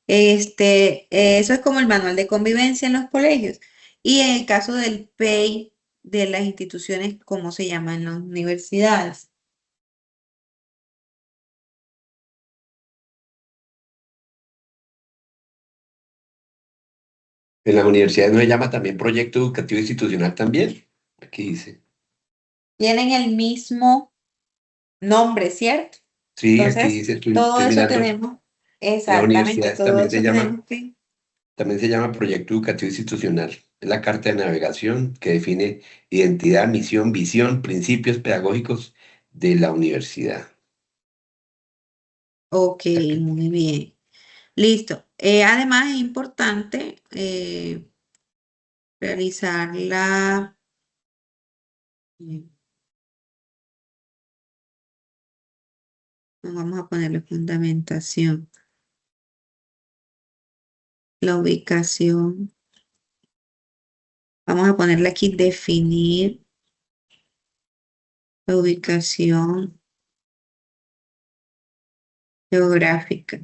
Eso es como el manual de convivencia en los colegios. Y en el caso del PEI de las instituciones, ¿cómo se llaman en las universidades? En las universidades no se llama también proyecto educativo institucional también. Aquí dice. Tienen el mismo nombre, ¿cierto? Sí, aquí Entonces, dice, todo estoy eso mirando. tenemos, En las exactamente, universidades todo eso tenemos que... también se llama proyecto educativo institucional. Es la carta de navegación que define identidad, misión, visión, principios pedagógicos de la universidad. Ok, muy bien. Listo. Además, es importante realizar eh, vamos a ponerle fundamentación, la ubicación. Vamos a ponerle aquí definir la ubicación geográfica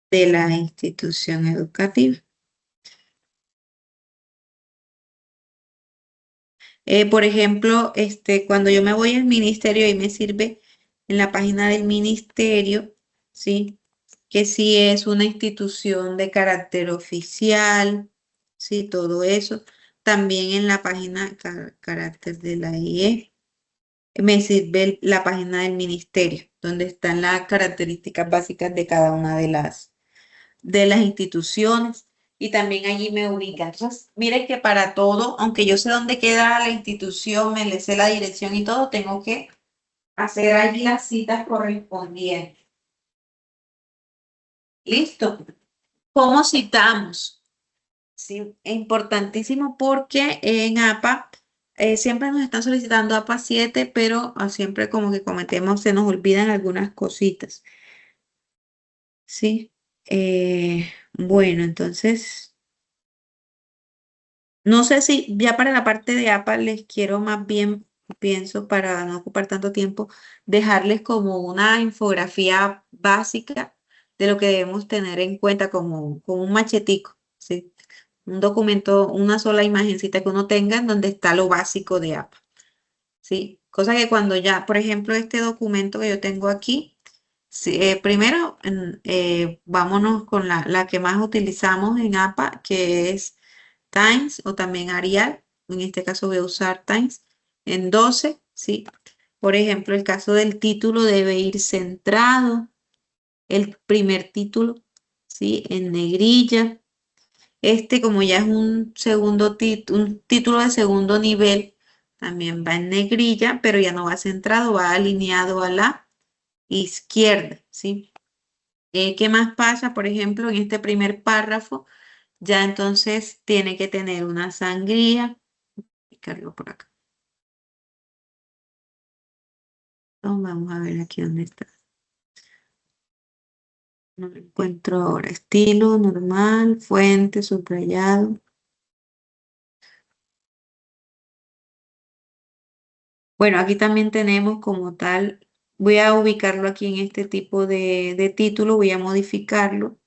de la institución educativa. Por ejemplo, cuando yo me voy al ministerio, ahí me sirve en la página del ministerio, ¿sí? Que si es una institución de carácter oficial, ¿sí? Todo eso. También en la página carácter de la IE, me sirve la página del ministerio, donde están las características básicas de cada una de las instituciones y también allí me ubican. Entonces, mire que para todo, aunque yo sé dónde queda la institución, me le sé la dirección y todo, tengo que hacer allí las citas correspondientes. Listo. ¿Cómo citamos? Sí, es importantísimo porque en APA siempre nos están solicitando APA 7, pero siempre como que cometemos, se nos olvidan algunas cositas. Sí. Bueno, entonces... No sé si ya para la parte de APA les quiero más bien, pienso para no ocupar tanto tiempo, dejarles como una infografía básica de lo que debemos tener en cuenta como un machetico, ¿sí? Un documento, una sola imagencita que uno tenga en donde está lo básico de APA, ¿sí? Cosa que cuando ya, por ejemplo, este documento que yo tengo aquí, sí, primero vámonos con la que más utilizamos en APA, que es Times o también Arial. En este caso voy a usar Times en 12, ¿sí? Por ejemplo, el caso del título debe ir centrado, el primer título, ¿sí? En negrilla. Como ya es un un título de segundo nivel, también va en negrilla, pero ya no va centrado, va alineado a la izquierda, ¿sí? ¿Qué más pasa? Por ejemplo, en este primer párrafo, ya entonces tiene que tener una sangría. Cargo por acá. Vamos a ver aquí dónde está. No lo encuentro ahora. Estilo, normal, fuente, subrayado. Bueno, aquí también tenemos como tal, voy a ubicarlo aquí en este tipo de título, voy a modificarlo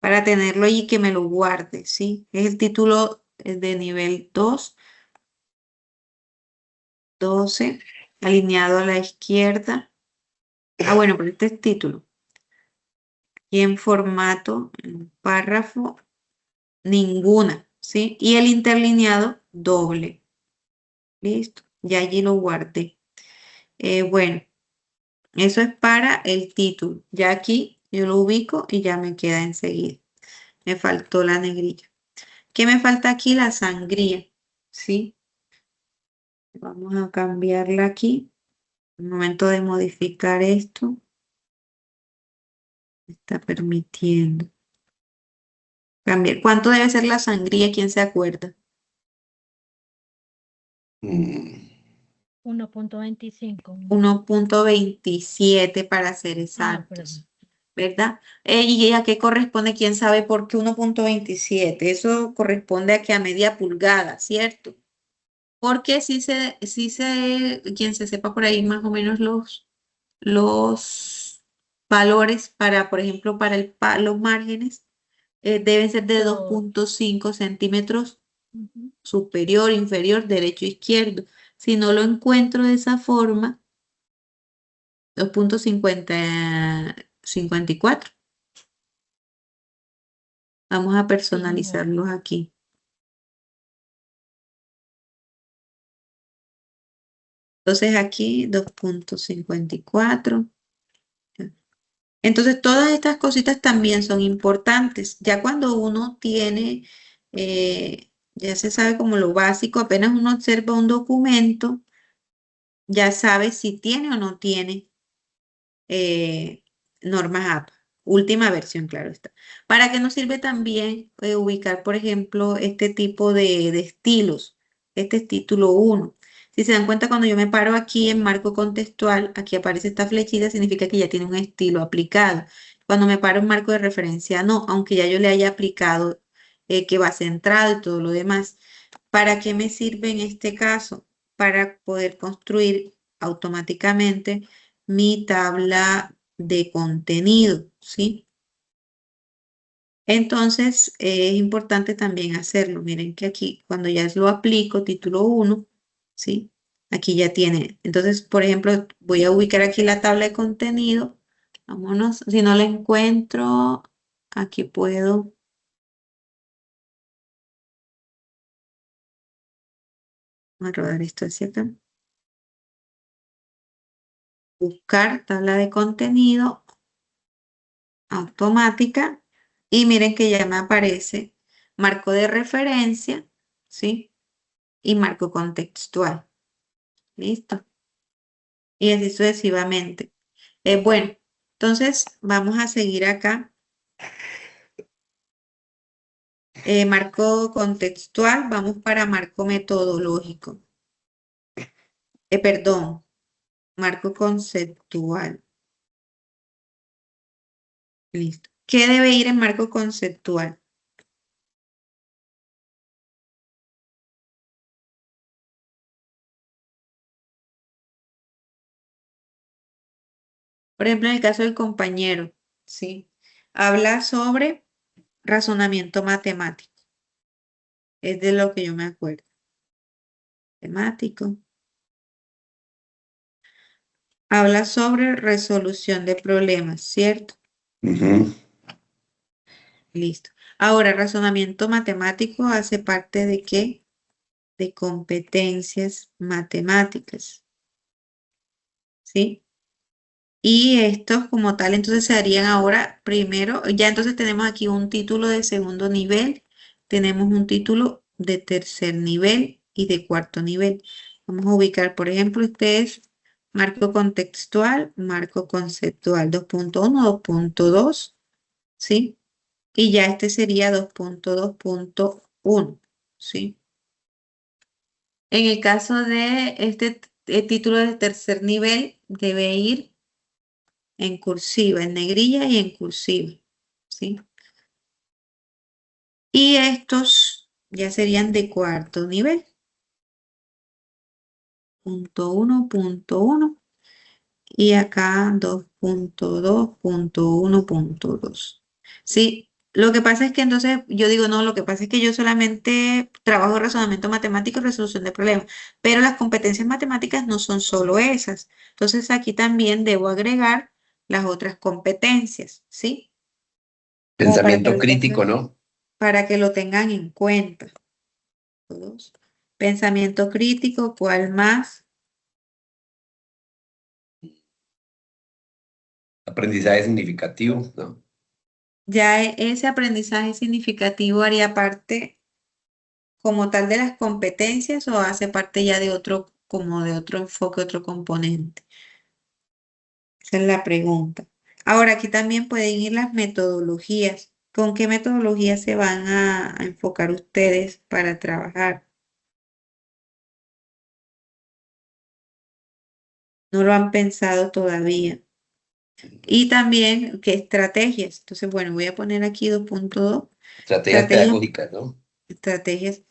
para tenerlo y que me lo guarde, ¿sí? Es el título de nivel 2, 12, alineado a la izquierda. Bueno, pero este es título. Y en formato, en párrafo, ninguna, ¿sí? Y el interlineado doble. Listo, ya allí lo guardé. Bueno, eso es para el título. Ya aquí yo lo ubico y ya me queda enseguida. Me faltó la negrilla. ¿Qué me falta aquí? La sangría, ¿sí? Vamos a cambiarla aquí. El momento de modificar esto. Me está permitiendo. Cambiar. ¿Cuánto debe ser la sangría? ¿Quién se acuerda? 1.25. 1.27 para ser Ah, exactos, perdón. ¿verdad? ¿Y a qué corresponde? ¿Quién sabe por qué 1.27? Eso corresponde a que a media pulgada, ¿cierto? Porque quien se sepa por ahí más o menos los valores para, por ejemplo, para los márgenes, deben ser de Todo. 2.5 centímetros Ujú. superior, inferior, derecho, izquierdo. Si no lo encuentro de esa forma, 2.54. Vamos a Sí, mejor. personalizarlos aquí. Entonces aquí 2.54. Entonces todas estas cositas también son importantes. Ya cuando uno tiene, ya se sabe como lo básico, apenas uno observa un documento, ya sabe si tiene o no tiene normas APA. Última versión, claro está. ¿Para qué nos sirve también ubicar, por ejemplo, este tipo de estilos? Este es título 1. Si se dan cuenta, cuando yo me paro aquí en marco contextual, aquí aparece esta flechita, significa que ya tiene un estilo aplicado. Cuando me paro en marco de referencia, no, aunque ya yo le haya aplicado que va centrado y todo lo demás. ¿Para qué me sirve en este caso? Para poder construir automáticamente mi tabla de contenido, ¿sí? Entonces, es importante también hacerlo. Miren que aquí, cuando ya lo aplico, título 1, ¿sí? Aquí ya tiene. Entonces, por ejemplo, voy a ubicar aquí la tabla de contenido. Vámonos. Si no la encuentro, aquí puedo. Vamos a rodar esto hacia acá. Buscar tabla de contenido automática. Y miren que ya me aparece marco de referencia, ¿sí? Y marco contextual. ¿Listo? Y así sucesivamente. Bueno, entonces vamos a seguir acá. Marco contextual, vamos para marco metodológico. Perdón, marco conceptual. Listo. ¿Qué debe ir en marco conceptual? Por ejemplo, en el caso del compañero, ¿sí? Habla sobre razonamiento matemático. Es de lo que yo me acuerdo. Matemático. Habla sobre resolución de problemas, ¿cierto? Listo. Ahora, razonamiento matemático hace parte ¿de qué? De competencias matemáticas, ¿sí? Y estos como tal, entonces se harían ahora primero, ya entonces tenemos aquí un título de segundo nivel, tenemos un título de tercer nivel y de cuarto nivel. Vamos a ubicar, por ejemplo, este es marco contextual, marco conceptual 2.1, 2.2, ¿sí? Y ya este sería 2.2.1, ¿sí? En el caso de este título de tercer nivel, debe ir en cursiva, en negrilla y en cursiva, ¿sí? Y estos ya serían de cuarto nivel. Punto 1.1 y acá 2.2.1.2. Sí, lo que pasa es que entonces yo digo, no, lo que pasa es que yo solamente trabajo razonamiento matemático y resolución de problemas, pero las competencias matemáticas no son solo esas. Entonces aquí también debo agregar las otras competencias, ¿sí? Como Pensamiento crítico, ¿no? para que lo tengan en cuenta. Todos. Pensamiento crítico, ¿cuál más? Aprendizaje significativo, ¿no? Ya ese aprendizaje significativo haría parte como tal de las competencias o hace parte ya de otro, como de otro enfoque, otro componente. Esa es la pregunta. Ahora, aquí también pueden ir las metodologías. ¿Con qué metodologías se van a enfocar ustedes para trabajar? No lo han pensado todavía. Y también, ¿qué estrategias? Entonces, bueno, voy a poner aquí 2.2, Estrategias estrategias, pedagógicas, ¿no? estrategias,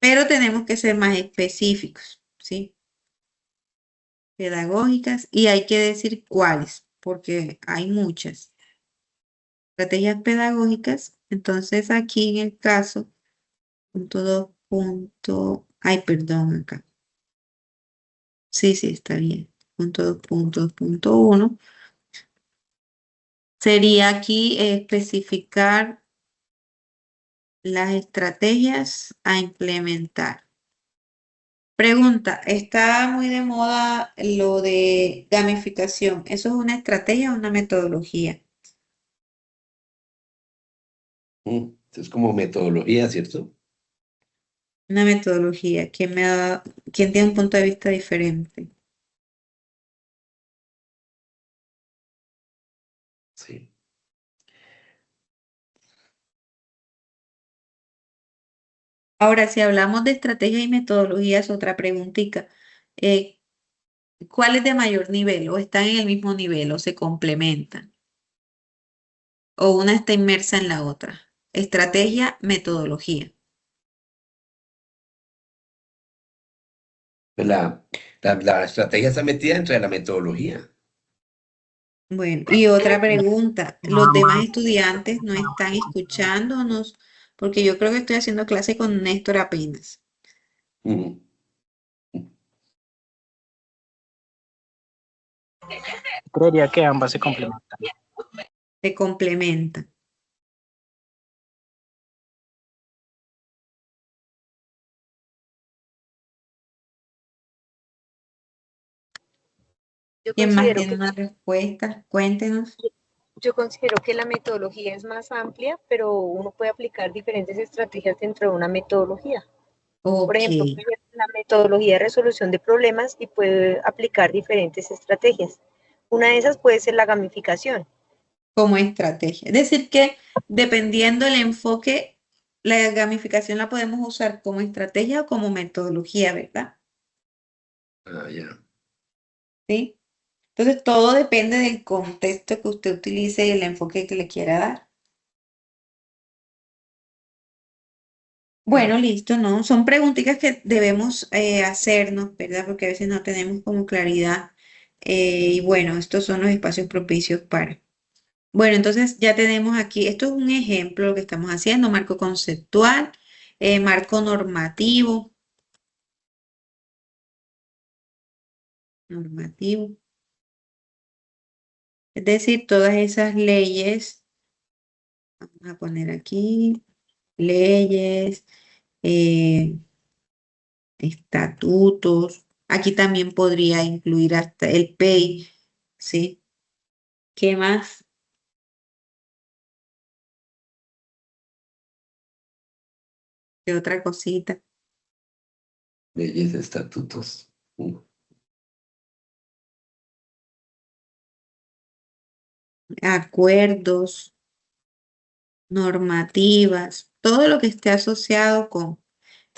pero tenemos que ser más específicos, ¿sí? Pedagógicas y hay que decir cuáles, porque hay muchas. Estrategias pedagógicas, entonces aquí en el caso, punto 2, ay, perdón, acá. Sí, sí, está bien. Punto 2, punto 1. Sería aquí especificar las estrategias a implementar. Pregunta, está muy de moda lo de gamificación. ¿Eso es una estrategia o una metodología? Esto es como metodología, ¿cierto? Una metodología. ¿Quién tiene un punto de vista diferente? Sí. Ahora, si hablamos de estrategia y metodologías, otra preguntita. Eh, ¿Cuál es de mayor nivel? ¿O están en el mismo nivel? ¿O se complementan? ¿O una está inmersa en la otra? Estrategia, metodología. Pues la estrategia está metida dentro de la metodología. Bueno, y otra pregunta. ¿Los demás estudiantes no están escuchándonos? Porque yo creo que estoy haciendo clase con Néstor apenas. Ujú. Creería que ambas se complementan. Se complementan. Yo ¿Quién más considero tiene que, una respuesta? Cuéntenos. yo considero que la metodología es más amplia, pero uno puede aplicar diferentes estrategias dentro de una metodología. Por Ok. ejemplo, puede ser la metodología de resolución de problemas y puede aplicar diferentes estrategias. Una de esas puede ser la gamificación. Como estrategia. Es decir, que dependiendo del enfoque, la gamificación la podemos usar como estrategia o como metodología, ¿verdad? Ah, ya. ¿Sí? Entonces, todo depende del contexto que usted utilice y el enfoque que le quiera dar. Bueno, Claro. listo, ¿no? Son preguntitas que debemos hacernos, ¿verdad? Porque a veces no tenemos como claridad. Y bueno, estos son los espacios propicios para. Bueno, entonces ya tenemos aquí, esto es un ejemplo de lo que estamos haciendo, marco conceptual, marco normativo, normativo. Es decir, todas esas leyes, vamos a poner aquí, leyes, eh, estatutos. Aquí también podría incluir hasta el PEI, ¿sí? ¿Qué más? ¿Qué otra cosita? Leyes, estatutos. Acuerdos, normativas, todo lo que esté asociado con,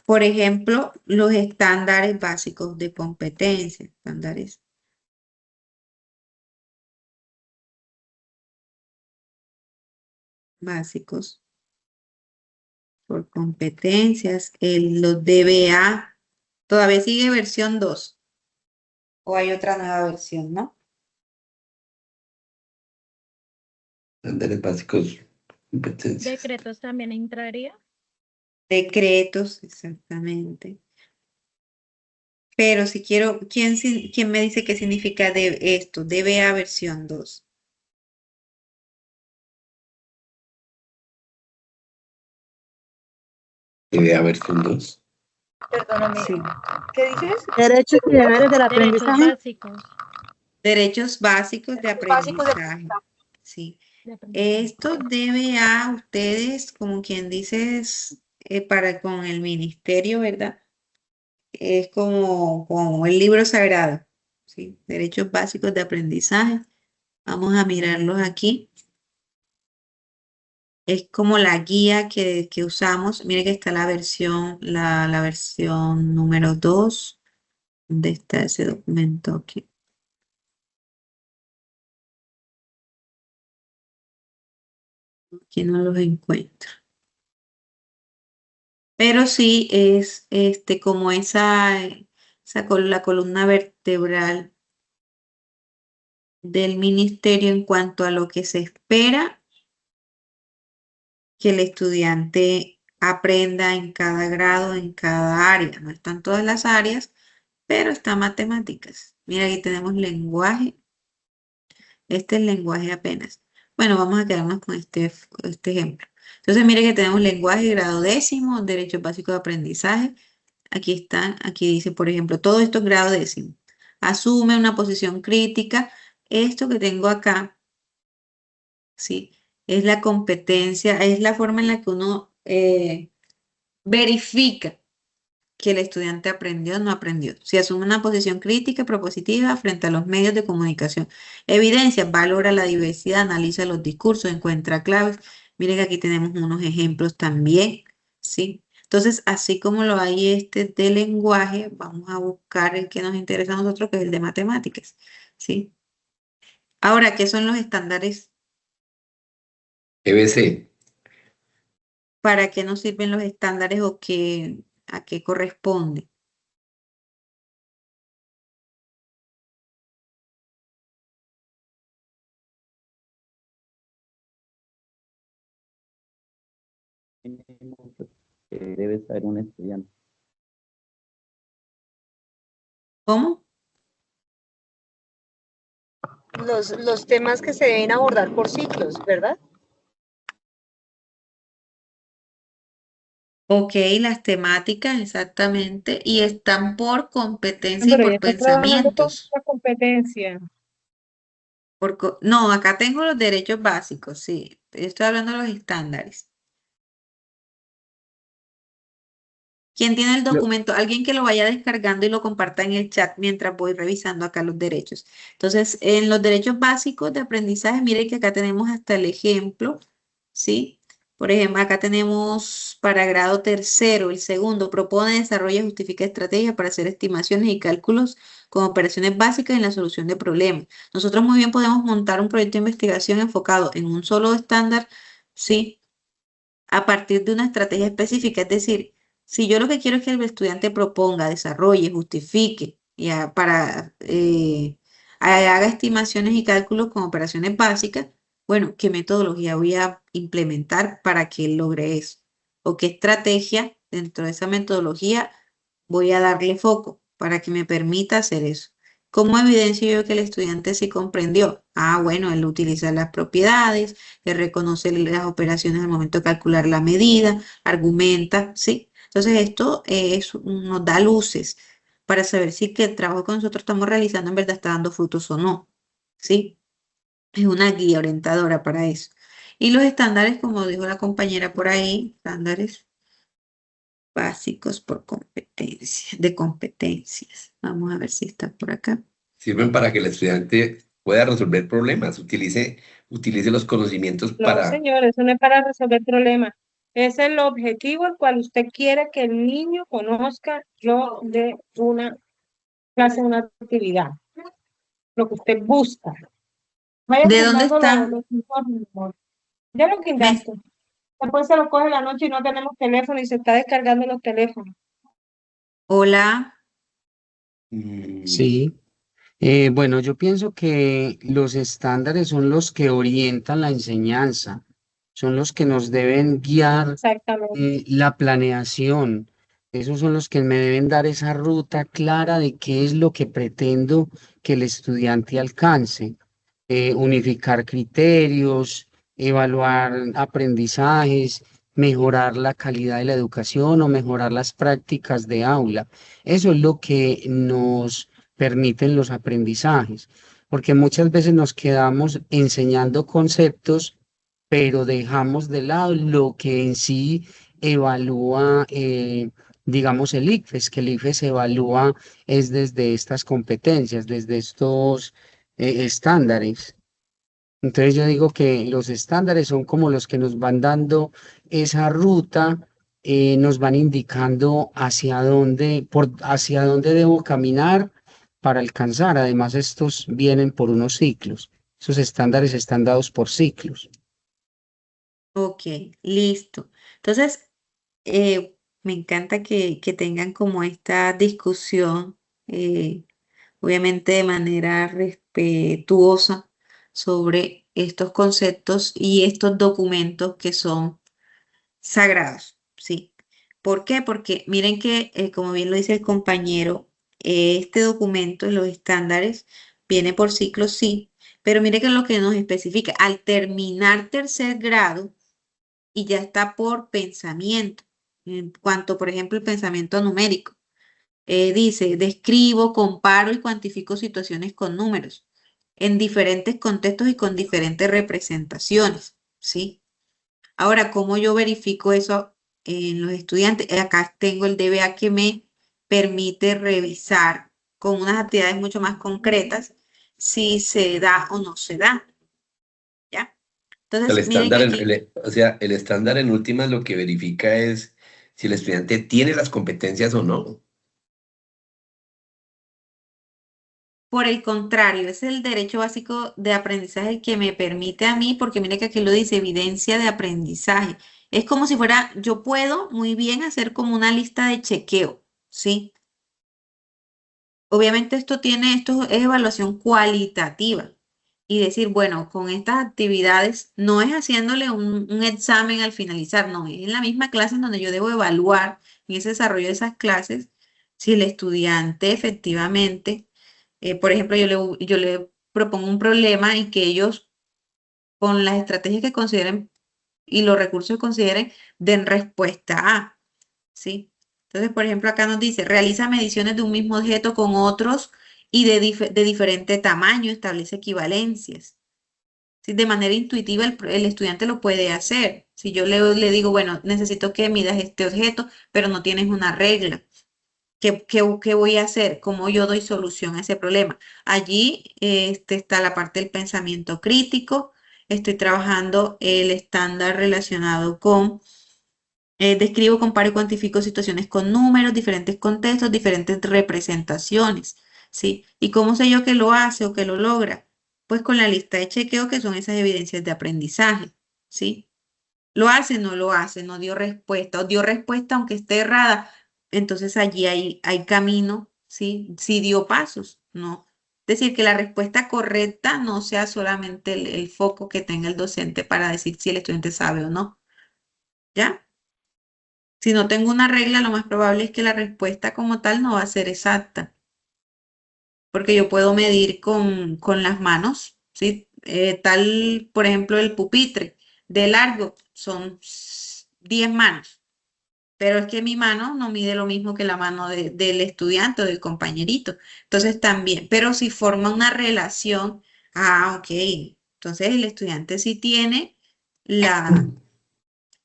por ejemplo, los estándares básicos de competencia, estándares básicos por competencias, los DBA, todavía sigue versión 2 o hay otra nueva versión, ¿no? Estándares básicos, competencias. Decretos también entraría. Decretos, exactamente. Pero si quiero, ¿quién me dice qué significa de esto? DBA versión 2. Debe haber con dos. Perdóname, Sí. ¿qué dices? Derechos y deberes del Derechos aprendizaje. básicos Derechos básicos de Básicos de aprendizaje. Sí. de aprendizaje. Esto debe a ustedes, como quien dice, para con el ministerio, ¿verdad? Es como el libro sagrado, ¿sí? Derechos básicos de aprendizaje. Vamos a mirarlos aquí. Es como la guía que usamos. Mire que está la versión número 2. ¿Dónde está ese documento aquí? Aquí no los encuentro. Pero sí es como la columna vertebral del ministerio en cuanto a lo que se espera que el estudiante aprenda en cada grado, en cada área. No están todas las áreas, pero está matemáticas. Mira, aquí tenemos lenguaje. Este es lenguaje apenas. Bueno, vamos a quedarnos con este ejemplo. Entonces, mire que tenemos lenguaje, grado décimo, derechos básicos de aprendizaje. Aquí están, aquí dice, por ejemplo, todo esto es grado décimo. Asume una posición crítica. Esto que tengo acá, ¿sí? Es la competencia, es la forma en la que uno verifica que el estudiante aprendió o no aprendió. Si asume una posición crítica y propositiva frente a los medios de comunicación. Evidencia, valora la diversidad, analiza los discursos, encuentra claves. Miren que aquí tenemos unos ejemplos también, ¿sí? Entonces, así como lo hay de lenguaje, vamos a buscar el que nos interesa a nosotros, que es el de matemáticas, ¿sí? Ahora, ¿qué son los estándares? EBC. ¿Para qué nos sirven los estándares o a qué corresponde? Debe saber un estudiante. ¿Cómo? Los temas que se deben abordar por ciclos, ¿verdad? Ok, las temáticas exactamente, y están por competencia y Pero ya por estás trabajando con pensamientos. la competencia. No, acá tengo los derechos básicos, sí. Estoy hablando de los estándares. ¿Quién tiene el documento? Alguien que lo vaya descargando y lo comparta en el chat mientras voy revisando acá los derechos. Entonces, en los derechos básicos de aprendizaje, mire que acá tenemos hasta el ejemplo, ¿sí? Por ejemplo, acá tenemos para grado tercero, el segundo, propone, desarrolla y justifica estrategias para hacer estimaciones y cálculos con operaciones básicas en la solución de problemas. Nosotros muy bien podemos montar un proyecto de investigación enfocado en un solo estándar, ¿sí? A partir de una estrategia específica, es decir, si yo lo que quiero es que el estudiante proponga, desarrolle, justifique haga estimaciones y cálculos con operaciones básicas, bueno, ¿qué metodología voy a implementar para que él logre eso? ¿O qué estrategia dentro de esa metodología voy a darle foco para que me permita hacer eso? ¿Cómo evidencio yo que el estudiante sí comprendió? Ah, bueno, él utiliza las propiedades, él reconoce las operaciones al momento de calcular la medida, argumenta, ¿sí? Entonces esto nos da luces para saber si que el trabajo que nosotros estamos realizando en verdad está dando frutos o no, ¿sí? Es una guía orientadora para eso. Y los estándares, como dijo la compañera por ahí, estándares básicos de competencias. Vamos a ver si está por acá. Sirven para que el estudiante pueda resolver problemas, utilice los conocimientos No, para... señor, eso no es para resolver problemas. Es el objetivo al cual usted quiere que el niño conozca yo de una clase, una actividad. Lo que usted busca. Vaya ¿De dónde firmando está? los informes, mi amor. Ya lo Me- quitaste. Después se lo coge la noche y no tenemos teléfono y se está descargando los teléfonos. Hola. Mm, Sí, bueno, yo pienso que los estándares son los que orientan la enseñanza, son los que nos deben guiar Exactamente. la planeación. Esos son los que me deben dar esa ruta clara de qué es lo que pretendo que el estudiante alcance. Unificar criterios, evaluar aprendizajes mejorar la calidad de la educación o mejorar las prácticas de aula. Eso es lo que nos permiten los aprendizajes, porque muchas veces nos quedamos enseñando conceptos, pero dejamos de lado lo que en sí evalúa, digamos, el ICFES, que el ICFES evalúa es desde estas competencias, desde estos estándares. Entonces yo digo que los estándares son como los que nos van dando esa ruta, nos van indicando hacia dónde debo caminar para alcanzar. Además, estos vienen por unos ciclos. Esos estándares están dados por ciclos. Ok, listo. Entonces, me encanta que tengan como esta discusión, obviamente de manera respetuosa sobre estos conceptos y estos documentos que son sagrados, ¿sí? ¿Por qué? Porque miren que, como bien lo dice el compañero, este documento, los estándares, viene por ciclos, sí, pero mire que lo que nos especifica, al terminar tercer grado, y ya está por pensamiento, en cuanto, por ejemplo, el pensamiento numérico. Dice, describo, comparo y cuantifico situaciones con números en diferentes contextos y con diferentes representaciones, ¿sí? Ahora, ¿cómo yo verifico eso en los estudiantes? Acá tengo el DBA que me permite revisar con unas actividades mucho más concretas si se da o no se da, ¿ya? El Entonces, miren que estándar, aquí, o sea, el estándar en últimas lo que verifica es si el estudiante tiene las competencias o no. por el contrario, es el derecho básico de aprendizaje el que me permite a mí, porque mire que aquí lo dice, evidencia de aprendizaje. Es como si fuera, yo puedo muy bien hacer como una lista de chequeo, ¿sí? Obviamente esto es evaluación cualitativa y decir, bueno, con estas actividades no es haciéndole un examen al finalizar, no, es en la misma clase en donde yo debo evaluar en ese desarrollo de esas clases si el estudiante efectivamente, por ejemplo, yo le propongo un problema y que ellos con las estrategias que consideren y los recursos que consideren den respuesta a, ¿sí? Entonces, por ejemplo, acá nos dice, realiza mediciones de un mismo objeto con otros y de diferente tamaño, establece equivalencias. ¿Sí? De manera intuitiva el estudiante lo puede hacer. Si yo le digo, bueno, necesito que midas este objeto, pero no tienes una regla. ¿Qué voy a hacer? ¿Cómo yo doy solución a ese problema? Allí está la parte del pensamiento crítico. Estoy trabajando el estándar relacionado con describo, comparo y cuantifico situaciones con números, diferentes contextos, diferentes representaciones, ¿sí? ¿Y cómo sé yo que lo hace o que lo logra? Pues con la lista de chequeo, que son esas evidencias de aprendizaje, ¿sí? ¿Lo hace? No lo hace, no dio respuesta, o dio respuesta aunque esté errada. Entonces allí hay camino, ¿sí? Sí dio pasos, ¿no? Es decir, que la respuesta correcta no sea solamente el foco que tenga el docente para decir si el estudiante sabe o no, ¿ya? Si no tengo una regla, lo más probable es que la respuesta como tal no va a ser exacta, porque yo puedo medir con las manos, ¿sí? Tal, por ejemplo, el pupitre de largo son 10 manos, pero es que mi mano no mide lo mismo que la mano del estudiante o del compañerito. Entonces también, pero si forma una relación, ok, entonces el estudiante sí tiene la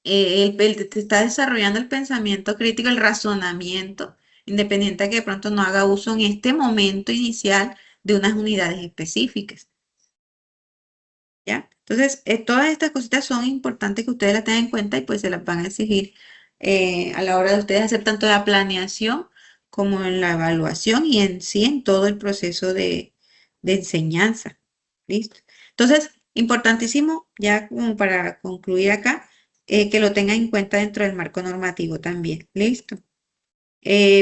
te está desarrollando el pensamiento crítico, el razonamiento, independiente de que de pronto no haga uso en este momento inicial de unas unidades específicas. ¿Ya? Entonces, todas estas cositas son importantes que ustedes las tengan en cuenta y pues se las van a exigir a la hora de ustedes hacer tanto la planeación como en la evaluación y en sí en todo el proceso de enseñanza. ¿Listo? Entonces, importantísimo, ya como para concluir acá, que lo tengan en cuenta dentro del marco normativo también. ¿Listo?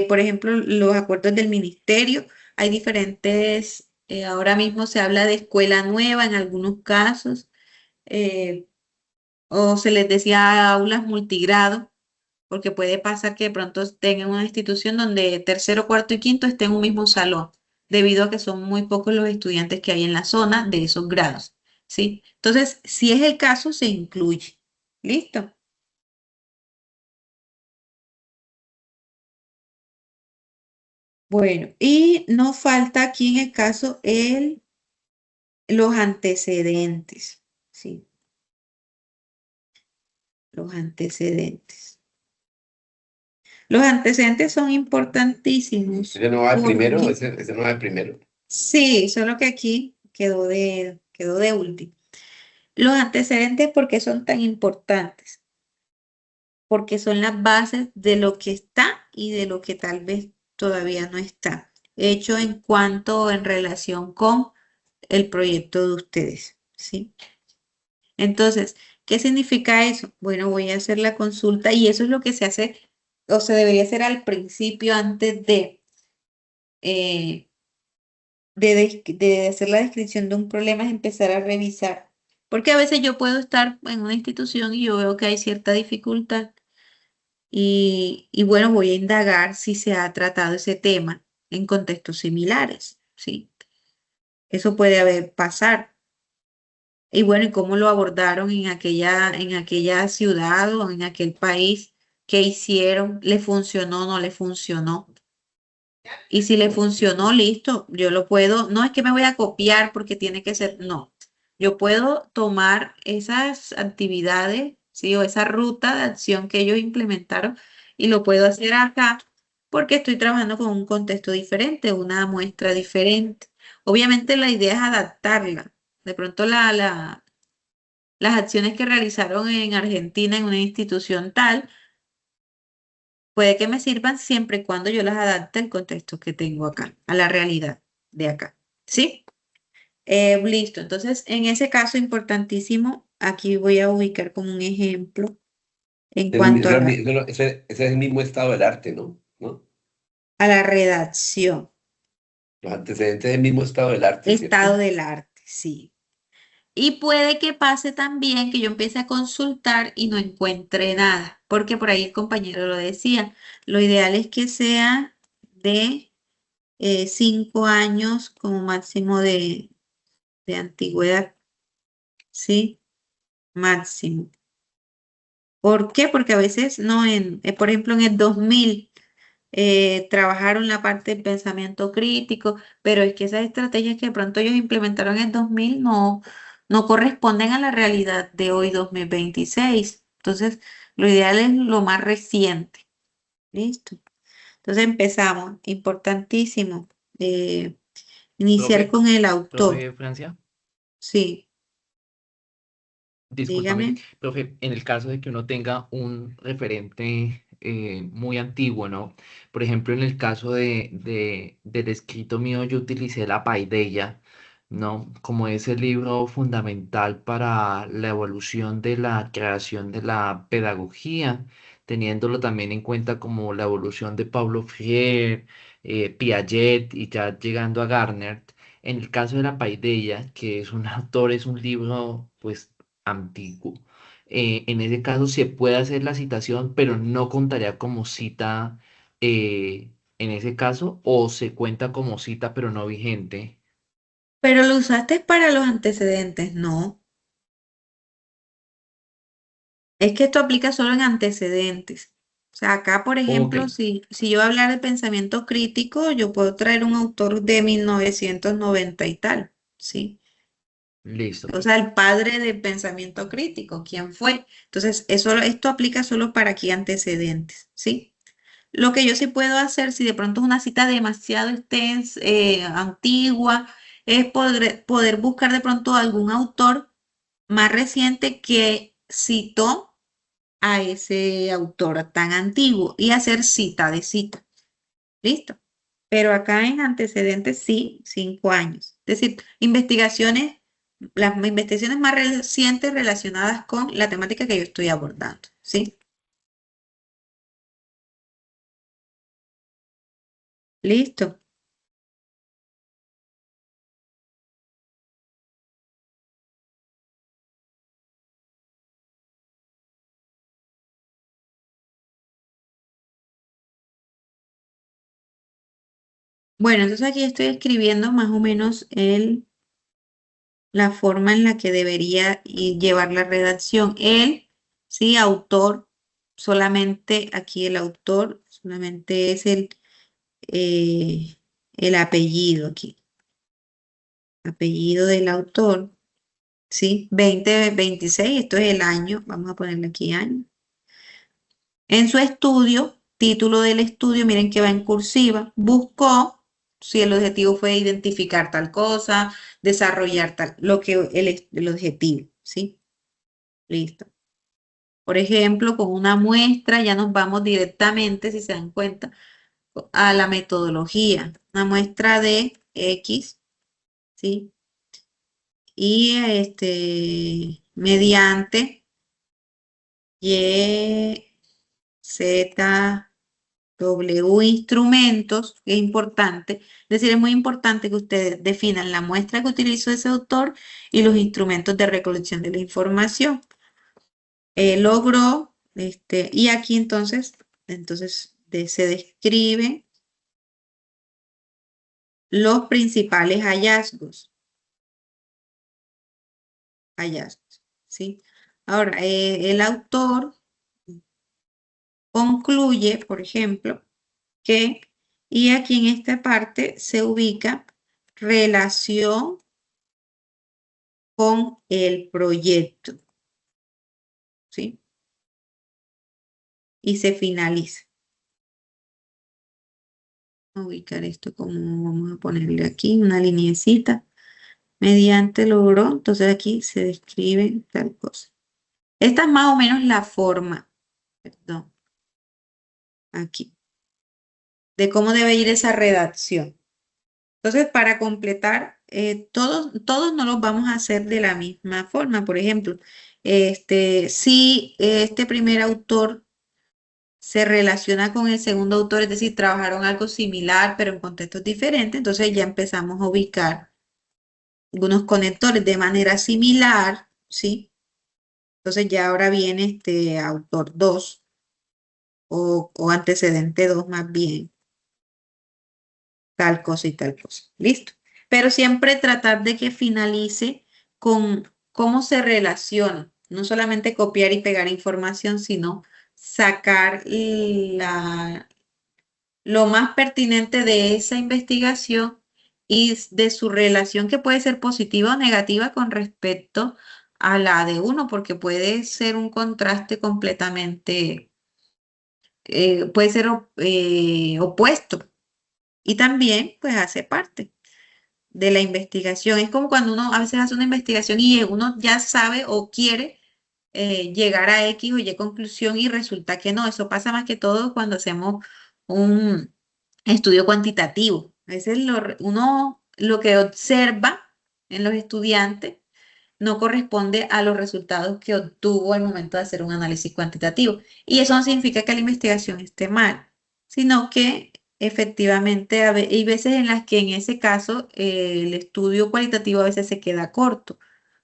Por ejemplo, los acuerdos del ministerio, hay diferentes, ahora mismo se habla de escuela nueva en algunos casos, eh, o se les decía aulas multigrado, porque puede pasar que de pronto tengan una institución donde tercero, cuarto y quinto estén en un mismo salón, debido a que son muy pocos los estudiantes que hay en la zona de esos grados, ¿sí? Entonces, si es el caso, se incluye. ¿Listo? Bueno, y nos falta aquí en el caso los antecedentes, ¿sí? Los antecedentes. Los antecedentes son importantísimos ¿Ese no va de primero? porque, ¿Ese no va de primero? sí, solo que aquí quedó de último. Los antecedentes, ¿por qué son tan importantes? Porque son las bases de lo que está y de lo que tal vez todavía no está, hecho en cuanto en relación con el proyecto de ustedes, ¿sí? Entonces, ¿qué significa eso? Bueno, voy a hacer la consulta y eso es lo que se hace o se debería hacer al principio antes eh, de hacer la descripción de un problema, es empezar a revisar. Porque a veces yo puedo estar en una institución y yo veo que hay cierta dificultad y bueno, voy a indagar si se ha tratado ese tema en contextos similares, ¿sí? Eso puede haber pasar. Y bueno, ¿y cómo lo abordaron en aquella ciudad o en aquel país? ¿Qué hicieron? ¿Le funcionó o no le funcionó? Y si le funcionó, listo, yo lo puedo, no es que me voy a copiar porque tiene que ser, no. Yo puedo tomar esas actividades, ¿sí? O esa ruta de acción que ellos implementaron y lo puedo hacer acá porque estoy trabajando con un contexto diferente, una muestra diferente. Obviamente la idea es adaptarla. De pronto las acciones que realizaron en Argentina en una institución tal, puede que me sirvan siempre y cuando yo las adapte al contexto que tengo acá, a la realidad de acá. ¿Sí? Listo. Entonces, en ese caso importantísimo, aquí voy a ubicar como un ejemplo en cuanto Ese es el mismo estado del arte, ¿no? a la redacción, Los antecedentes del mismo estado del arte, ¿cierto? estado del arte, sí. Y puede que pase también que yo empiece a consultar y no encuentre nada, porque por ahí el compañero lo decía, lo ideal es que sea de 5 años como máximo de antigüedad, ¿sí? Máximo. ¿Por qué? Porque a veces no, por ejemplo, en el 2000 trabajaron la parte del pensamiento crítico, pero es que esas estrategias que de pronto ellos implementaron en el 2000 no corresponden a la realidad de hoy, 2026. Entonces, lo ideal es lo más reciente. ¿Listo? Entonces empezamos. Importantísimo. Iniciar Profe, con el autor. profe Francia, Sí, discúlpame, dígame. profe, en el caso de que uno tenga un referente muy antiguo, ¿no? Por ejemplo, en el caso del escrito mío, yo utilicé la paideia, ¿no? Como ese libro fundamental para la evolución de la creación de la pedagogía, teniéndolo también en cuenta como la evolución de Paulo Freire, Piaget y ya llegando a Gardner. En el caso de la paideia, que es un autor, es un libro, pues ambiguo. En ese caso se puede hacer la citación, pero no contaría como cita en ese caso, o se cuenta como cita, pero no vigente. Pero lo usaste para los antecedentes, no. Es que esto aplica solo en antecedentes. O sea, acá, por Ok, ejemplo, si yo hablar de pensamiento crítico, yo puedo traer un autor de 1990 y tal, ¿sí? listo, O sea, profe. el padre del pensamiento crítico, ¿quién fue? Entonces, esto aplica solo para aquí antecedentes, ¿sí? Lo que yo sí puedo hacer, si de pronto es una cita demasiado extensa, antigua, es poder buscar de pronto algún autor más reciente que citó a ese autor tan antiguo y hacer cita de cita. ¿Listo? Pero acá en antecedentes sí, 5 años. Es decir, las investigaciones más recientes relacionadas con la temática que yo estoy abordando. ¿Sí? Listo. Bueno, entonces aquí estoy escribiendo más o menos la forma en la que debería llevar la redacción. Él, sí, autor, solamente aquí el autor, solamente es el apellido aquí. Apellido del autor, ¿sí? 2026, esto es el año, vamos a ponerle aquí año. En su estudio, título del estudio, miren que va en cursiva, buscó si el objetivo fue identificar tal cosa, desarrollar tal, lo que el objetivo, ¿sí? Listo. Por ejemplo, con una muestra ya nos vamos directamente, si se dan cuenta, a la metodología. Una muestra de X, ¿sí? Y mediante Y, Z, W instrumentos, que es importante. Es decir, es muy importante que ustedes definan la muestra que utilizó ese autor y los instrumentos de recolección de la información. Logró, y aquí entonces se describen los principales hallazgos, ¿sí? Ahora, el autor concluye, por ejemplo, que, y aquí en esta parte se ubica relación con el proyecto, ¿sí? Y se finaliza. Vamos a ubicar esto como, vamos a ponerle aquí una lineecita. Mediante logró, entonces aquí se describe tal cosa. Esta es más o menos la forma, perdón, aquí, de cómo debe ir esa redacción. Entonces, para completar, todos no los vamos a hacer de la misma forma. Por ejemplo, si este primer autor se relaciona con el segundo autor, es decir, trabajaron algo similar, pero en contextos diferentes, entonces ya empezamos a ubicar algunos conectores de manera similar, ¿sí? Entonces ya ahora viene este autor 2 o antecedente 2 más bien, tal cosa y tal cosa. Listo. Pero siempre tratar de que finalice con cómo se relaciona. No solamente copiar y pegar información, sino sacar lo más pertinente de esa investigación y de su relación que puede ser positiva o negativa con respecto a la de uno, porque puede ser un contraste completamente, puede ser opuesto y también pues hace parte de la investigación. Es como cuando uno a veces hace una investigación y uno ya sabe o quiere llegar a X o Y conclusión y resulta que no. Eso pasa más que todo cuando hacemos un estudio cuantitativo. A veces uno lo que observa en los estudiantes no corresponde a los resultados que obtuvo al momento de hacer un análisis cuantitativo. Y eso no significa que la investigación esté mal, sino que efectivamente hay veces en las que en ese caso el estudio cualitativo a veces se queda corto.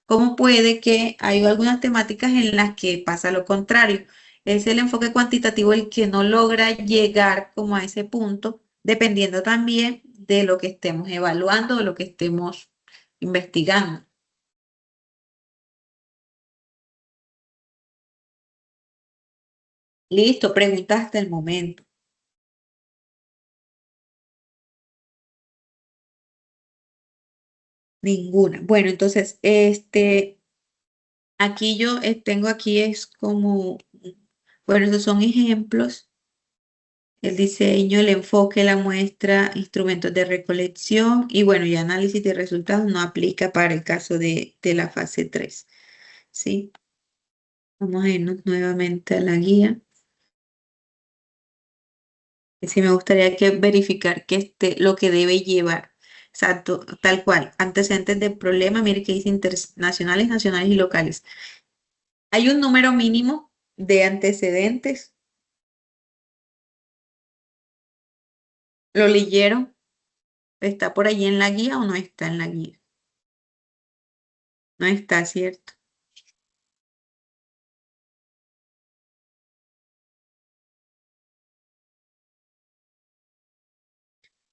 ¿Cómo puede que hay algunas temáticas en las que pasa lo contrario? Es el enfoque cuantitativo el que no logra llegar como a ese punto, dependiendo también de lo que estemos evaluando o lo que estemos investigando. Listo, preguntas hasta el momento. Ninguna. Bueno, entonces, aquí yo tengo aquí es como, bueno, esos son ejemplos. El diseño, el enfoque, la muestra, instrumentos de recolección y bueno, y análisis de resultados no aplica para el caso de la fase 3. ¿Sí? Vamos a irnos nuevamente a la guía. Sí, me gustaría que verificar que lo que debe llevar. Exacto, tal cual. Antecedentes del problema, mire que dice internacionales, nacionales y locales. Hay un número mínimo de antecedentes. ¿Lo leyeron? ¿Está por allí en la guía o no está en la guía? No está, ¿cierto?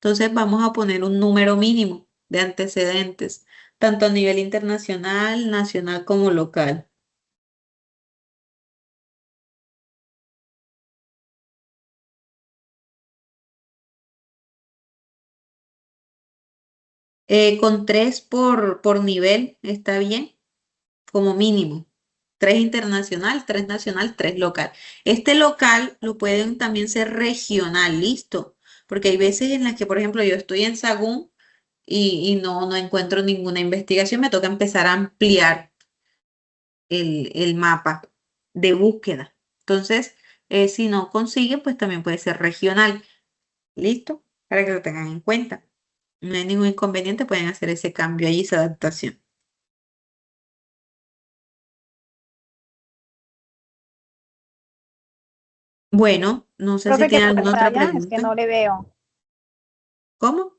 Entonces vamos a poner un número mínimo de antecedentes, tanto a nivel internacional, nacional como local. Con 3 por nivel está bien, como mínimo. 3 internacional, 3 nacional, 3 local. Este local lo pueden también ser regional, listo. Porque hay veces en las que, por ejemplo, yo estoy en Sagún y no encuentro ninguna investigación, me toca empezar a ampliar el mapa de búsqueda. Entonces, si no consigue, pues también puede ser regional. ¿Listo? Para que lo tengan en cuenta. No hay ningún inconveniente, pueden hacer ese cambio ahí, esa adaptación. Bueno, no sé si Profe, ¿qué tienen alguna otra pantalla? Es que pregunta. no le veo. ¿Cómo?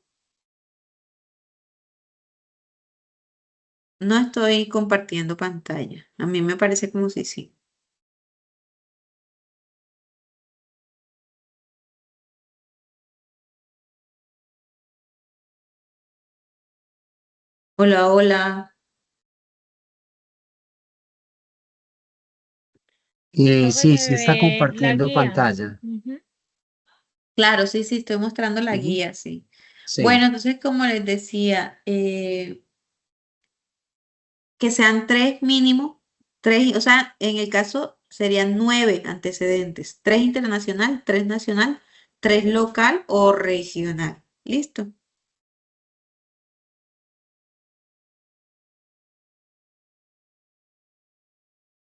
No estoy compartiendo pantalla. A mí me parece como si sí. Hola, hola. Profe, Sí, se sí está ve la compartiendo guía. pantalla. Ujú. Claro, sí, sí, estoy mostrando la Ujú. guía, sí. Sí. Bueno, entonces, como les decía, que sean 3 mínimo, 3, o sea, en el caso serían 9 antecedentes, 3 internacional, 3 nacional, 3 local o regional. ¿Listo?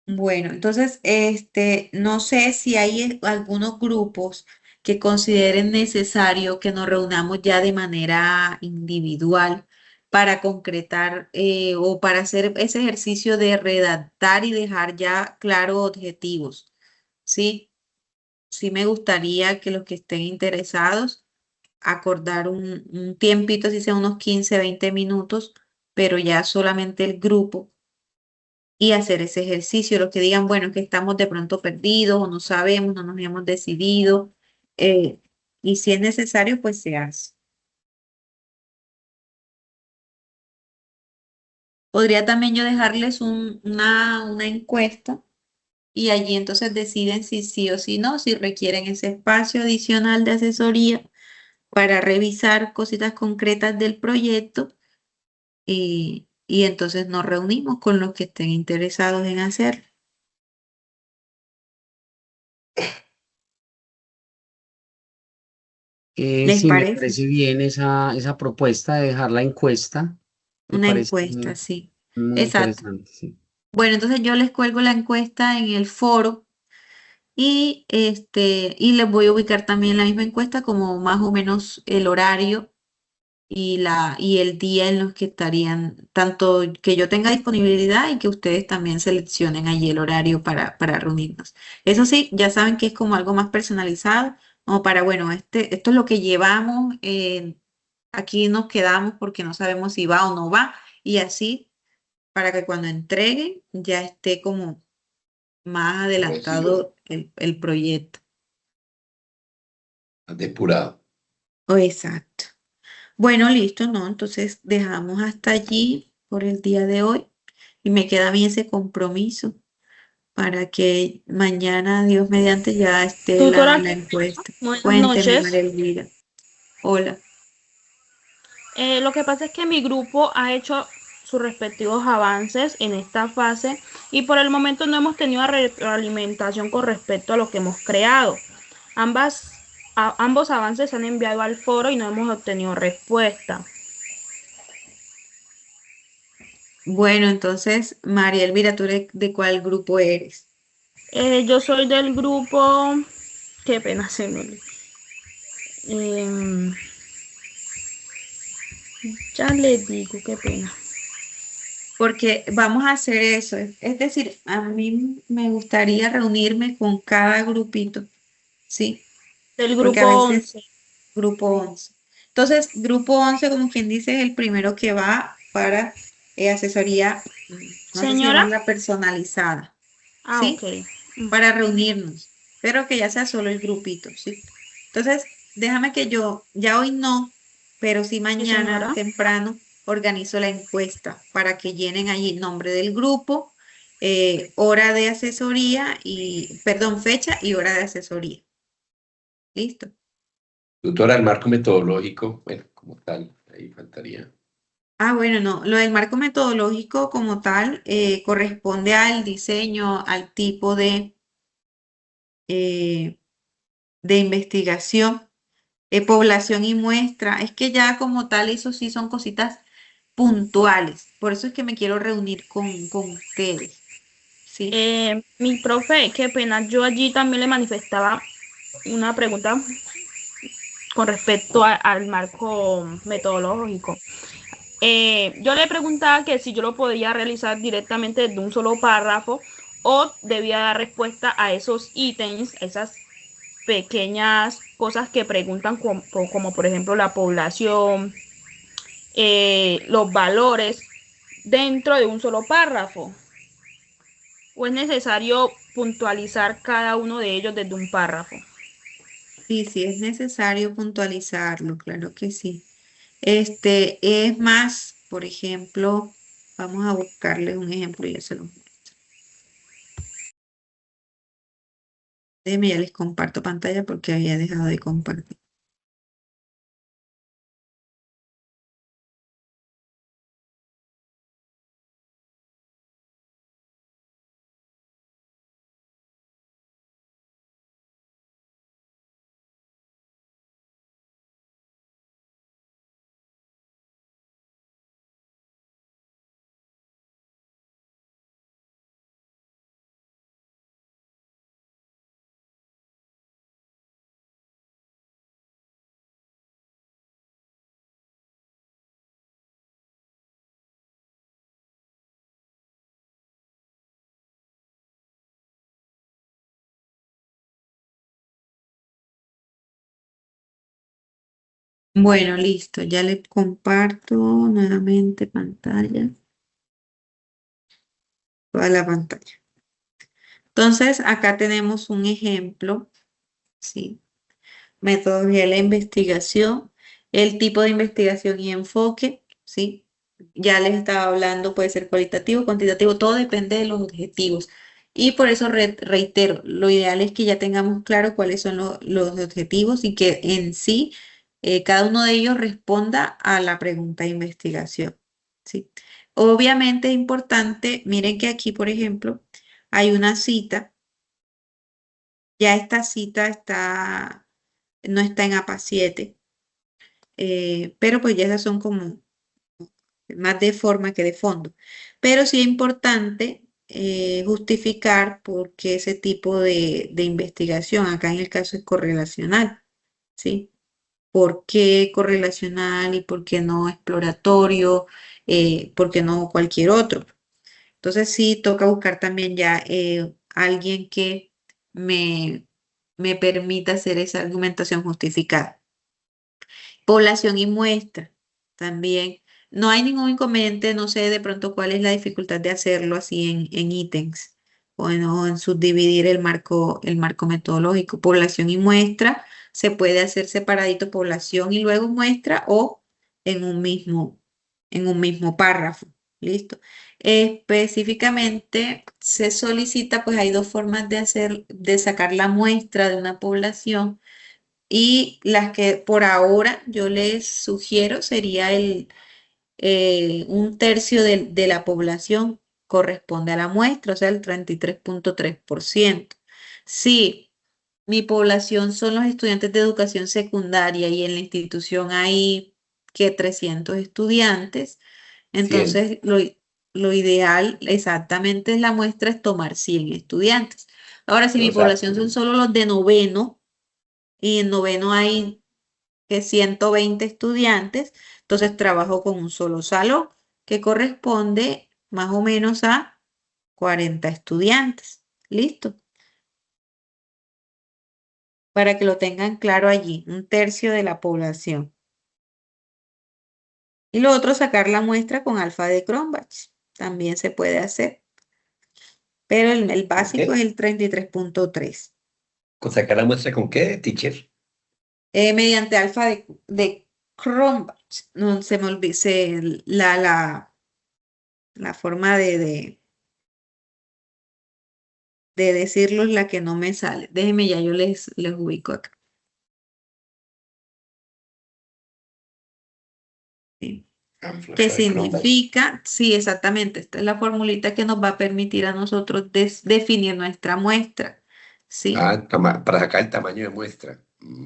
Bueno, entonces, no sé si hay algunos grupos que consideren necesario que nos reunamos ya de manera individual para concretar o para hacer ese ejercicio de redactar y dejar ya claros objetivos. ¿Sí? Sí me gustaría que los que estén interesados acordar un tiempito, si sea unos 15, 20 minutos, pero ya solamente el grupo y hacer ese ejercicio. Los que digan, bueno, que estamos de pronto perdidos o no sabemos, no nos hemos decidido, eh, y si es necesario, pues se hace. Podría también yo dejarles una encuesta y allí entonces deciden si sí o si no, si requieren ese espacio adicional de asesoría para revisar cositas concretas del proyecto y entonces nos reunimos con los que estén interesados en hacer ¿Les Sí, me parece? parece bien esa propuesta de dejar la encuesta. Me Una parece encuesta, sí. muy Exacto. interesante, sí. Bueno, entonces yo les cuelgo la encuesta en el foro y les voy a ubicar también la misma encuesta como más o menos el horario y el día en los que estarían, tanto que yo tenga disponibilidad y que ustedes también seleccionen allí el horario para reunirnos. Eso sí, ya saben que es como algo más personalizado, como para, bueno, esto es lo que llevamos, aquí nos quedamos porque no sabemos si va o no va, y así para que cuando entreguen ya esté como más adelantado el proyecto. Depurado. Exacto. Bueno, listo, ¿no? Entonces dejamos hasta allí por el día de hoy y me queda a mí ese compromiso para que mañana, Dios mediante, ya esté Tutora, la encuesta. buenas Cuénteme, noches. María Elvira. Hola. Lo que pasa es que mi grupo ha hecho sus respectivos avances en esta fase y por el momento no hemos tenido retroalimentación con respecto a lo que hemos creado. Ambos avances se han enviado al foro y no hemos obtenido respuesta. Bueno, entonces, María Elvira, ¿tú de cuál grupo eres? Yo soy del grupo... Qué pena se me olvidó. Ya les digo, qué pena. Porque vamos a hacer eso. Es decir, a mí me gustaría reunirme con cada grupito, ¿sí? Del Porque a grupo veces 11. grupo 11. Entonces, grupo 11, como quien dice, es el primero que va para asesoría, no sé si Señora. llamarla personalizada, Ah, ok. ¿sí? Para reunirnos, pero que ya sea solo el grupito, ¿sí? Entonces, déjame que yo, ya hoy no, pero sí Sí, mañana señora. temprano organizo la encuesta para que llenen allí nombre del grupo, hora de asesoría y, perdón, fecha y hora de asesoría. ¿Listo? Tutora, el marco metodológico, bueno, como tal, ahí faltaría. Bueno, no, lo del marco metodológico como tal corresponde al diseño, al tipo eh, de investigación, población y muestra. Es que ya como tal, eso sí son cositas puntuales. Por eso es que me quiero reunir con ustedes. ¿Sí? Mi profe, qué pena, yo allí también le manifestaba una pregunta con respecto al marco metodológico. Yo le preguntaba que si yo lo podía realizar directamente desde un solo párrafo o debía dar respuesta a esos ítems, esas pequeñas cosas que preguntan como por ejemplo la población, los valores dentro de un solo párrafo. ¿O es necesario puntualizar cada uno de ellos desde un párrafo? Sí, sí, es necesario puntualizarlo, claro que sí. Es más, por ejemplo, vamos a buscarle un ejemplo y ya se lo muestro. Déjenme, ya les comparto pantalla porque había dejado de compartir. Bueno, listo, ya les comparto nuevamente pantalla, toda la pantalla. Entonces, acá tenemos un ejemplo, ¿sí? Metodología de la investigación, el tipo de investigación y enfoque, ¿sí? Ya les estaba hablando, puede ser cualitativo, cuantitativo, todo depende de los objetivos. Y por eso reitero, lo ideal es que ya tengamos claro cuáles son los objetivos y que en sí cada uno de ellos responda a la pregunta de investigación, ¿sí? Obviamente es importante, miren que aquí, por ejemplo, hay una cita, ya esta cita no está en APA 7, pero pues ya esas son como más de forma que de fondo. Pero sí es importante justificar por qué ese tipo de investigación, acá en el caso es correlacional, ¿sí? ¿Por qué correlacional y por qué no exploratorio? ¿Por qué no cualquier otro? Entonces sí toca buscar también ya alguien que me, me permita hacer esa argumentación justificada. Población y muestra también. No hay ningún inconveniente, no sé de pronto cuál es la dificultad de hacerlo así en ítems o en subdividir el marco metodológico. Población y muestra se puede hacer separadito población y luego muestra o en un mismo párrafo. ¿Listo? Específicamente se solicita, pues hay dos formas de sacar la muestra de una población y las que por ahora yo les sugiero sería un tercio de la población corresponde a la muestra, o sea, el 33.3%. Si mi población son los estudiantes de educación secundaria y en la institución hay que 300 estudiantes, 100. entonces lo ideal exactamente es la muestra es tomar 100 estudiantes. Ahora, si mi población son solo los de noveno, y en noveno hay que 120 estudiantes, entonces trabajo con un solo salón que corresponde más o menos a 40 estudiantes. ¿Listo? Para que lo tengan claro allí, un tercio de la población. Y lo otro, sacar la muestra con alfa de Cronbach. También se puede hacer. Pero el básico es el 33.3. ¿Con sacar la muestra con qué, teacher? Mediante alfa de Cronbach. No se me olvide la forma de decirlo es la que no me sale. Déjenme, ya yo les ubico acá. Sí. que Flujo de Cromos. significa, sí, exactamente, esta es la formulita que nos va a permitir a nosotros definir nuestra muestra, ¿sí? Para sacar el tamaño de muestra.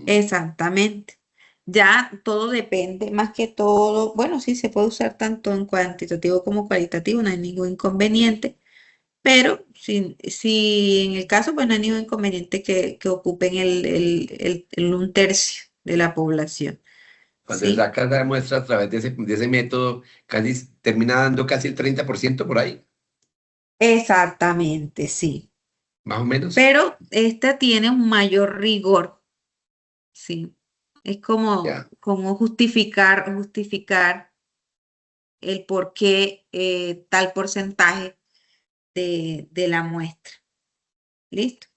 Exactamente. Ya todo depende, más que todo, bueno, sí, se puede usar tanto en cuantitativo como cualitativo, no hay ningún inconveniente, pero si en el caso, pues no hay ningún inconveniente que ocupen un tercio de la población, Cuando se ¿sí? saca la muestra a través de ese método, casi termina dando casi el 30% por ahí, Exactamente, sí. más o menos. Pero esta tiene un mayor rigor, ¿sí? Es Ya. como justificar el por qué tal porcentaje de la muestra. ¿Listo?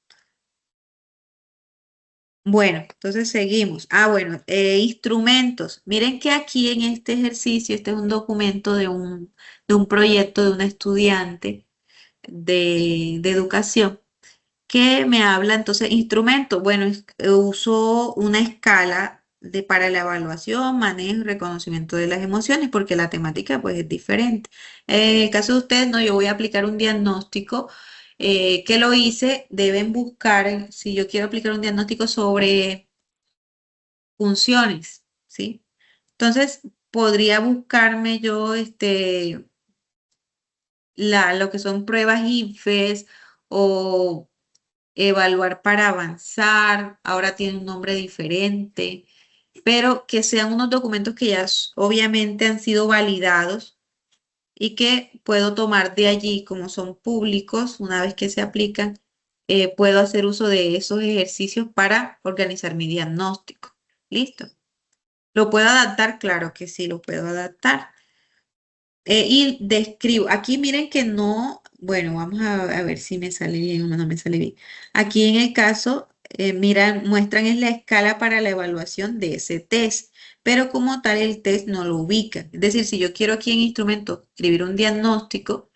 Bueno, entonces seguimos. Bueno, instrumentos. Miren que aquí en este ejercicio, este es un documento de un proyecto de una estudiante de educación que me habla entonces instrumentos. Bueno, uso una escala para la evaluación, manejo y reconocimiento de las emociones, porque la temática pues es diferente. En el caso de ustedes, no, yo voy a aplicar un diagnóstico que lo hice, deben buscar, si yo quiero aplicar un diagnóstico sobre funciones, ¿sí? Entonces, podría buscarme yo lo que son pruebas INFES o evaluar para avanzar, ahora tiene un nombre diferente, pero que sean unos documentos que ya obviamente han sido validados y que puedo tomar de allí, como son públicos, una vez que se aplican, puedo hacer uso de esos ejercicios para organizar mi diagnóstico. ¿Listo? ¿Lo puedo adaptar? Claro que sí, lo puedo adaptar. Y describo, aquí miren que no, bueno, vamos a ver si me sale bien o no me sale bien. Aquí en el caso, muestran es la escala para la evaluación de ese test, pero como tal el test no lo ubica. Es decir, si yo quiero aquí en instrumento escribir un diagnóstico,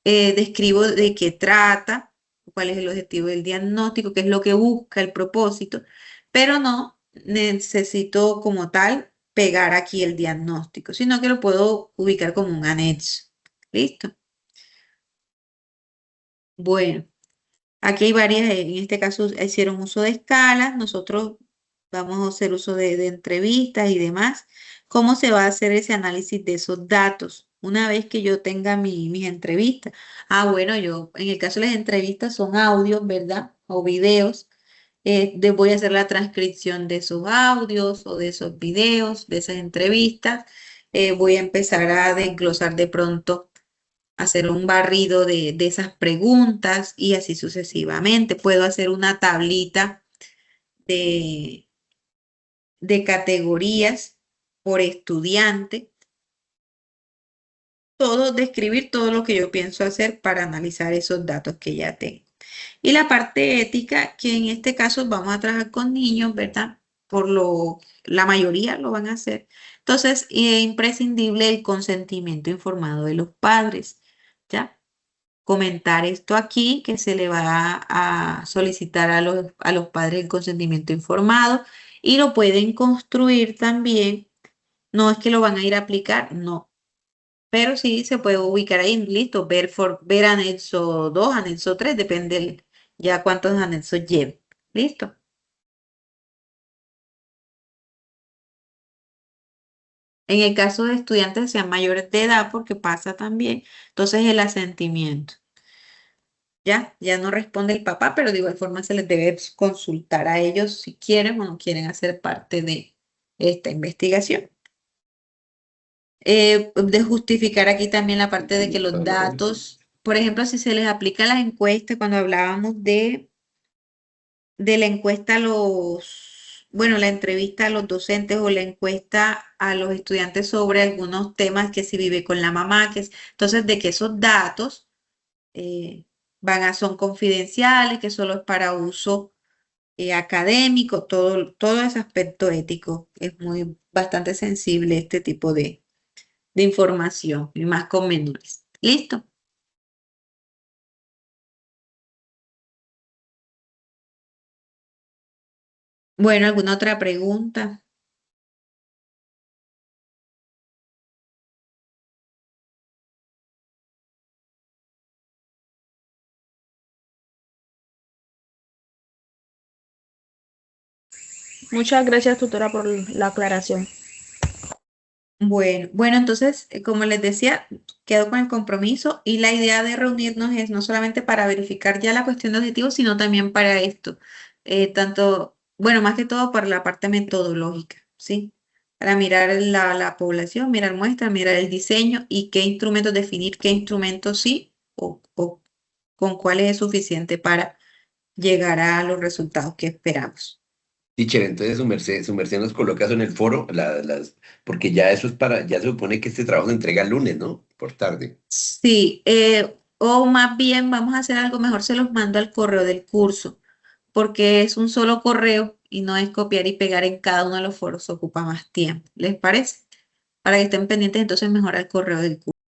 describo de qué trata, cuál es el objetivo del diagnóstico, qué es lo que busca, el propósito, pero no necesito como tal pegar aquí el diagnóstico, sino que lo puedo ubicar como un anexo. ¿Listo? Bueno, aquí hay varias, en este caso hicieron uso de escalas, nosotros vamos a hacer uso de entrevistas y demás. ¿Cómo se va a hacer ese análisis de esos datos? Una vez que yo tenga mis entrevistas. Bueno, yo en el caso de las entrevistas son audios, ¿verdad? O videos. Voy a hacer la transcripción de esos audios o de esos videos, de esas entrevistas. Voy a empezar a desglosar de pronto hacer un barrido de esas preguntas y así sucesivamente. Puedo hacer una tablita de, de categorías por estudiante, describir todo lo que yo pienso hacer para analizar esos datos que ya tengo. Y la parte ética, que en este caso vamos a trabajar con niños, ¿verdad? La mayoría lo van a hacer. Entonces, es imprescindible el consentimiento informado de los padres, ¿ya? Comentar esto aquí, que se le va a solicitar a los padres el consentimiento informado y lo pueden construir también. No es que lo van a ir a aplicar, no, pero sí se puede ubicar ahí, listo, ver anexo 2, anexo 3, depende ya cuántos anexos lleve. Listo. En el caso de estudiantes que sean mayores de edad, porque pasa también, entonces el asentimiento. Ya no responde el papá, pero de igual forma se les debe consultar a ellos si quieren o no quieren hacer parte de esta investigación. De justificar aquí también la parte de que los datos, por ejemplo, si se les aplica las encuestas, cuando hablábamos de la encuesta bueno, la entrevista a los docentes o la encuesta a los estudiantes sobre algunos temas que si vive con la mamá, entonces de que esos datos eh, son confidenciales, que solo es para uso académico, todo ese aspecto ético es bastante sensible este tipo de información, y más con menores. ¿Listo? Bueno, ¿alguna otra pregunta? Muchas gracias, tutora, por la aclaración. Bueno, entonces, como les decía, quedo con el compromiso y la idea de reunirnos es no solamente para verificar ya la cuestión de objetivos, sino también para esto, bueno, más que todo para la parte metodológica, ¿sí? Para mirar la población, mirar muestras, mirar el diseño y qué instrumentos, definir qué instrumentos sí o con cuáles es suficiente para llegar a los resultados que esperamos. Teacher, entonces su merced nos coloca eso en el foro, porque ya eso es ya se supone que este trabajo se entrega el lunes, ¿no? Por tarde. Sí, o más bien vamos a hacer algo mejor, se los mando al correo del curso, porque es un solo correo y no es copiar y pegar en cada uno de los foros, ocupa más tiempo. ¿Les parece? Para que estén pendientes, entonces mejor al correo del curso.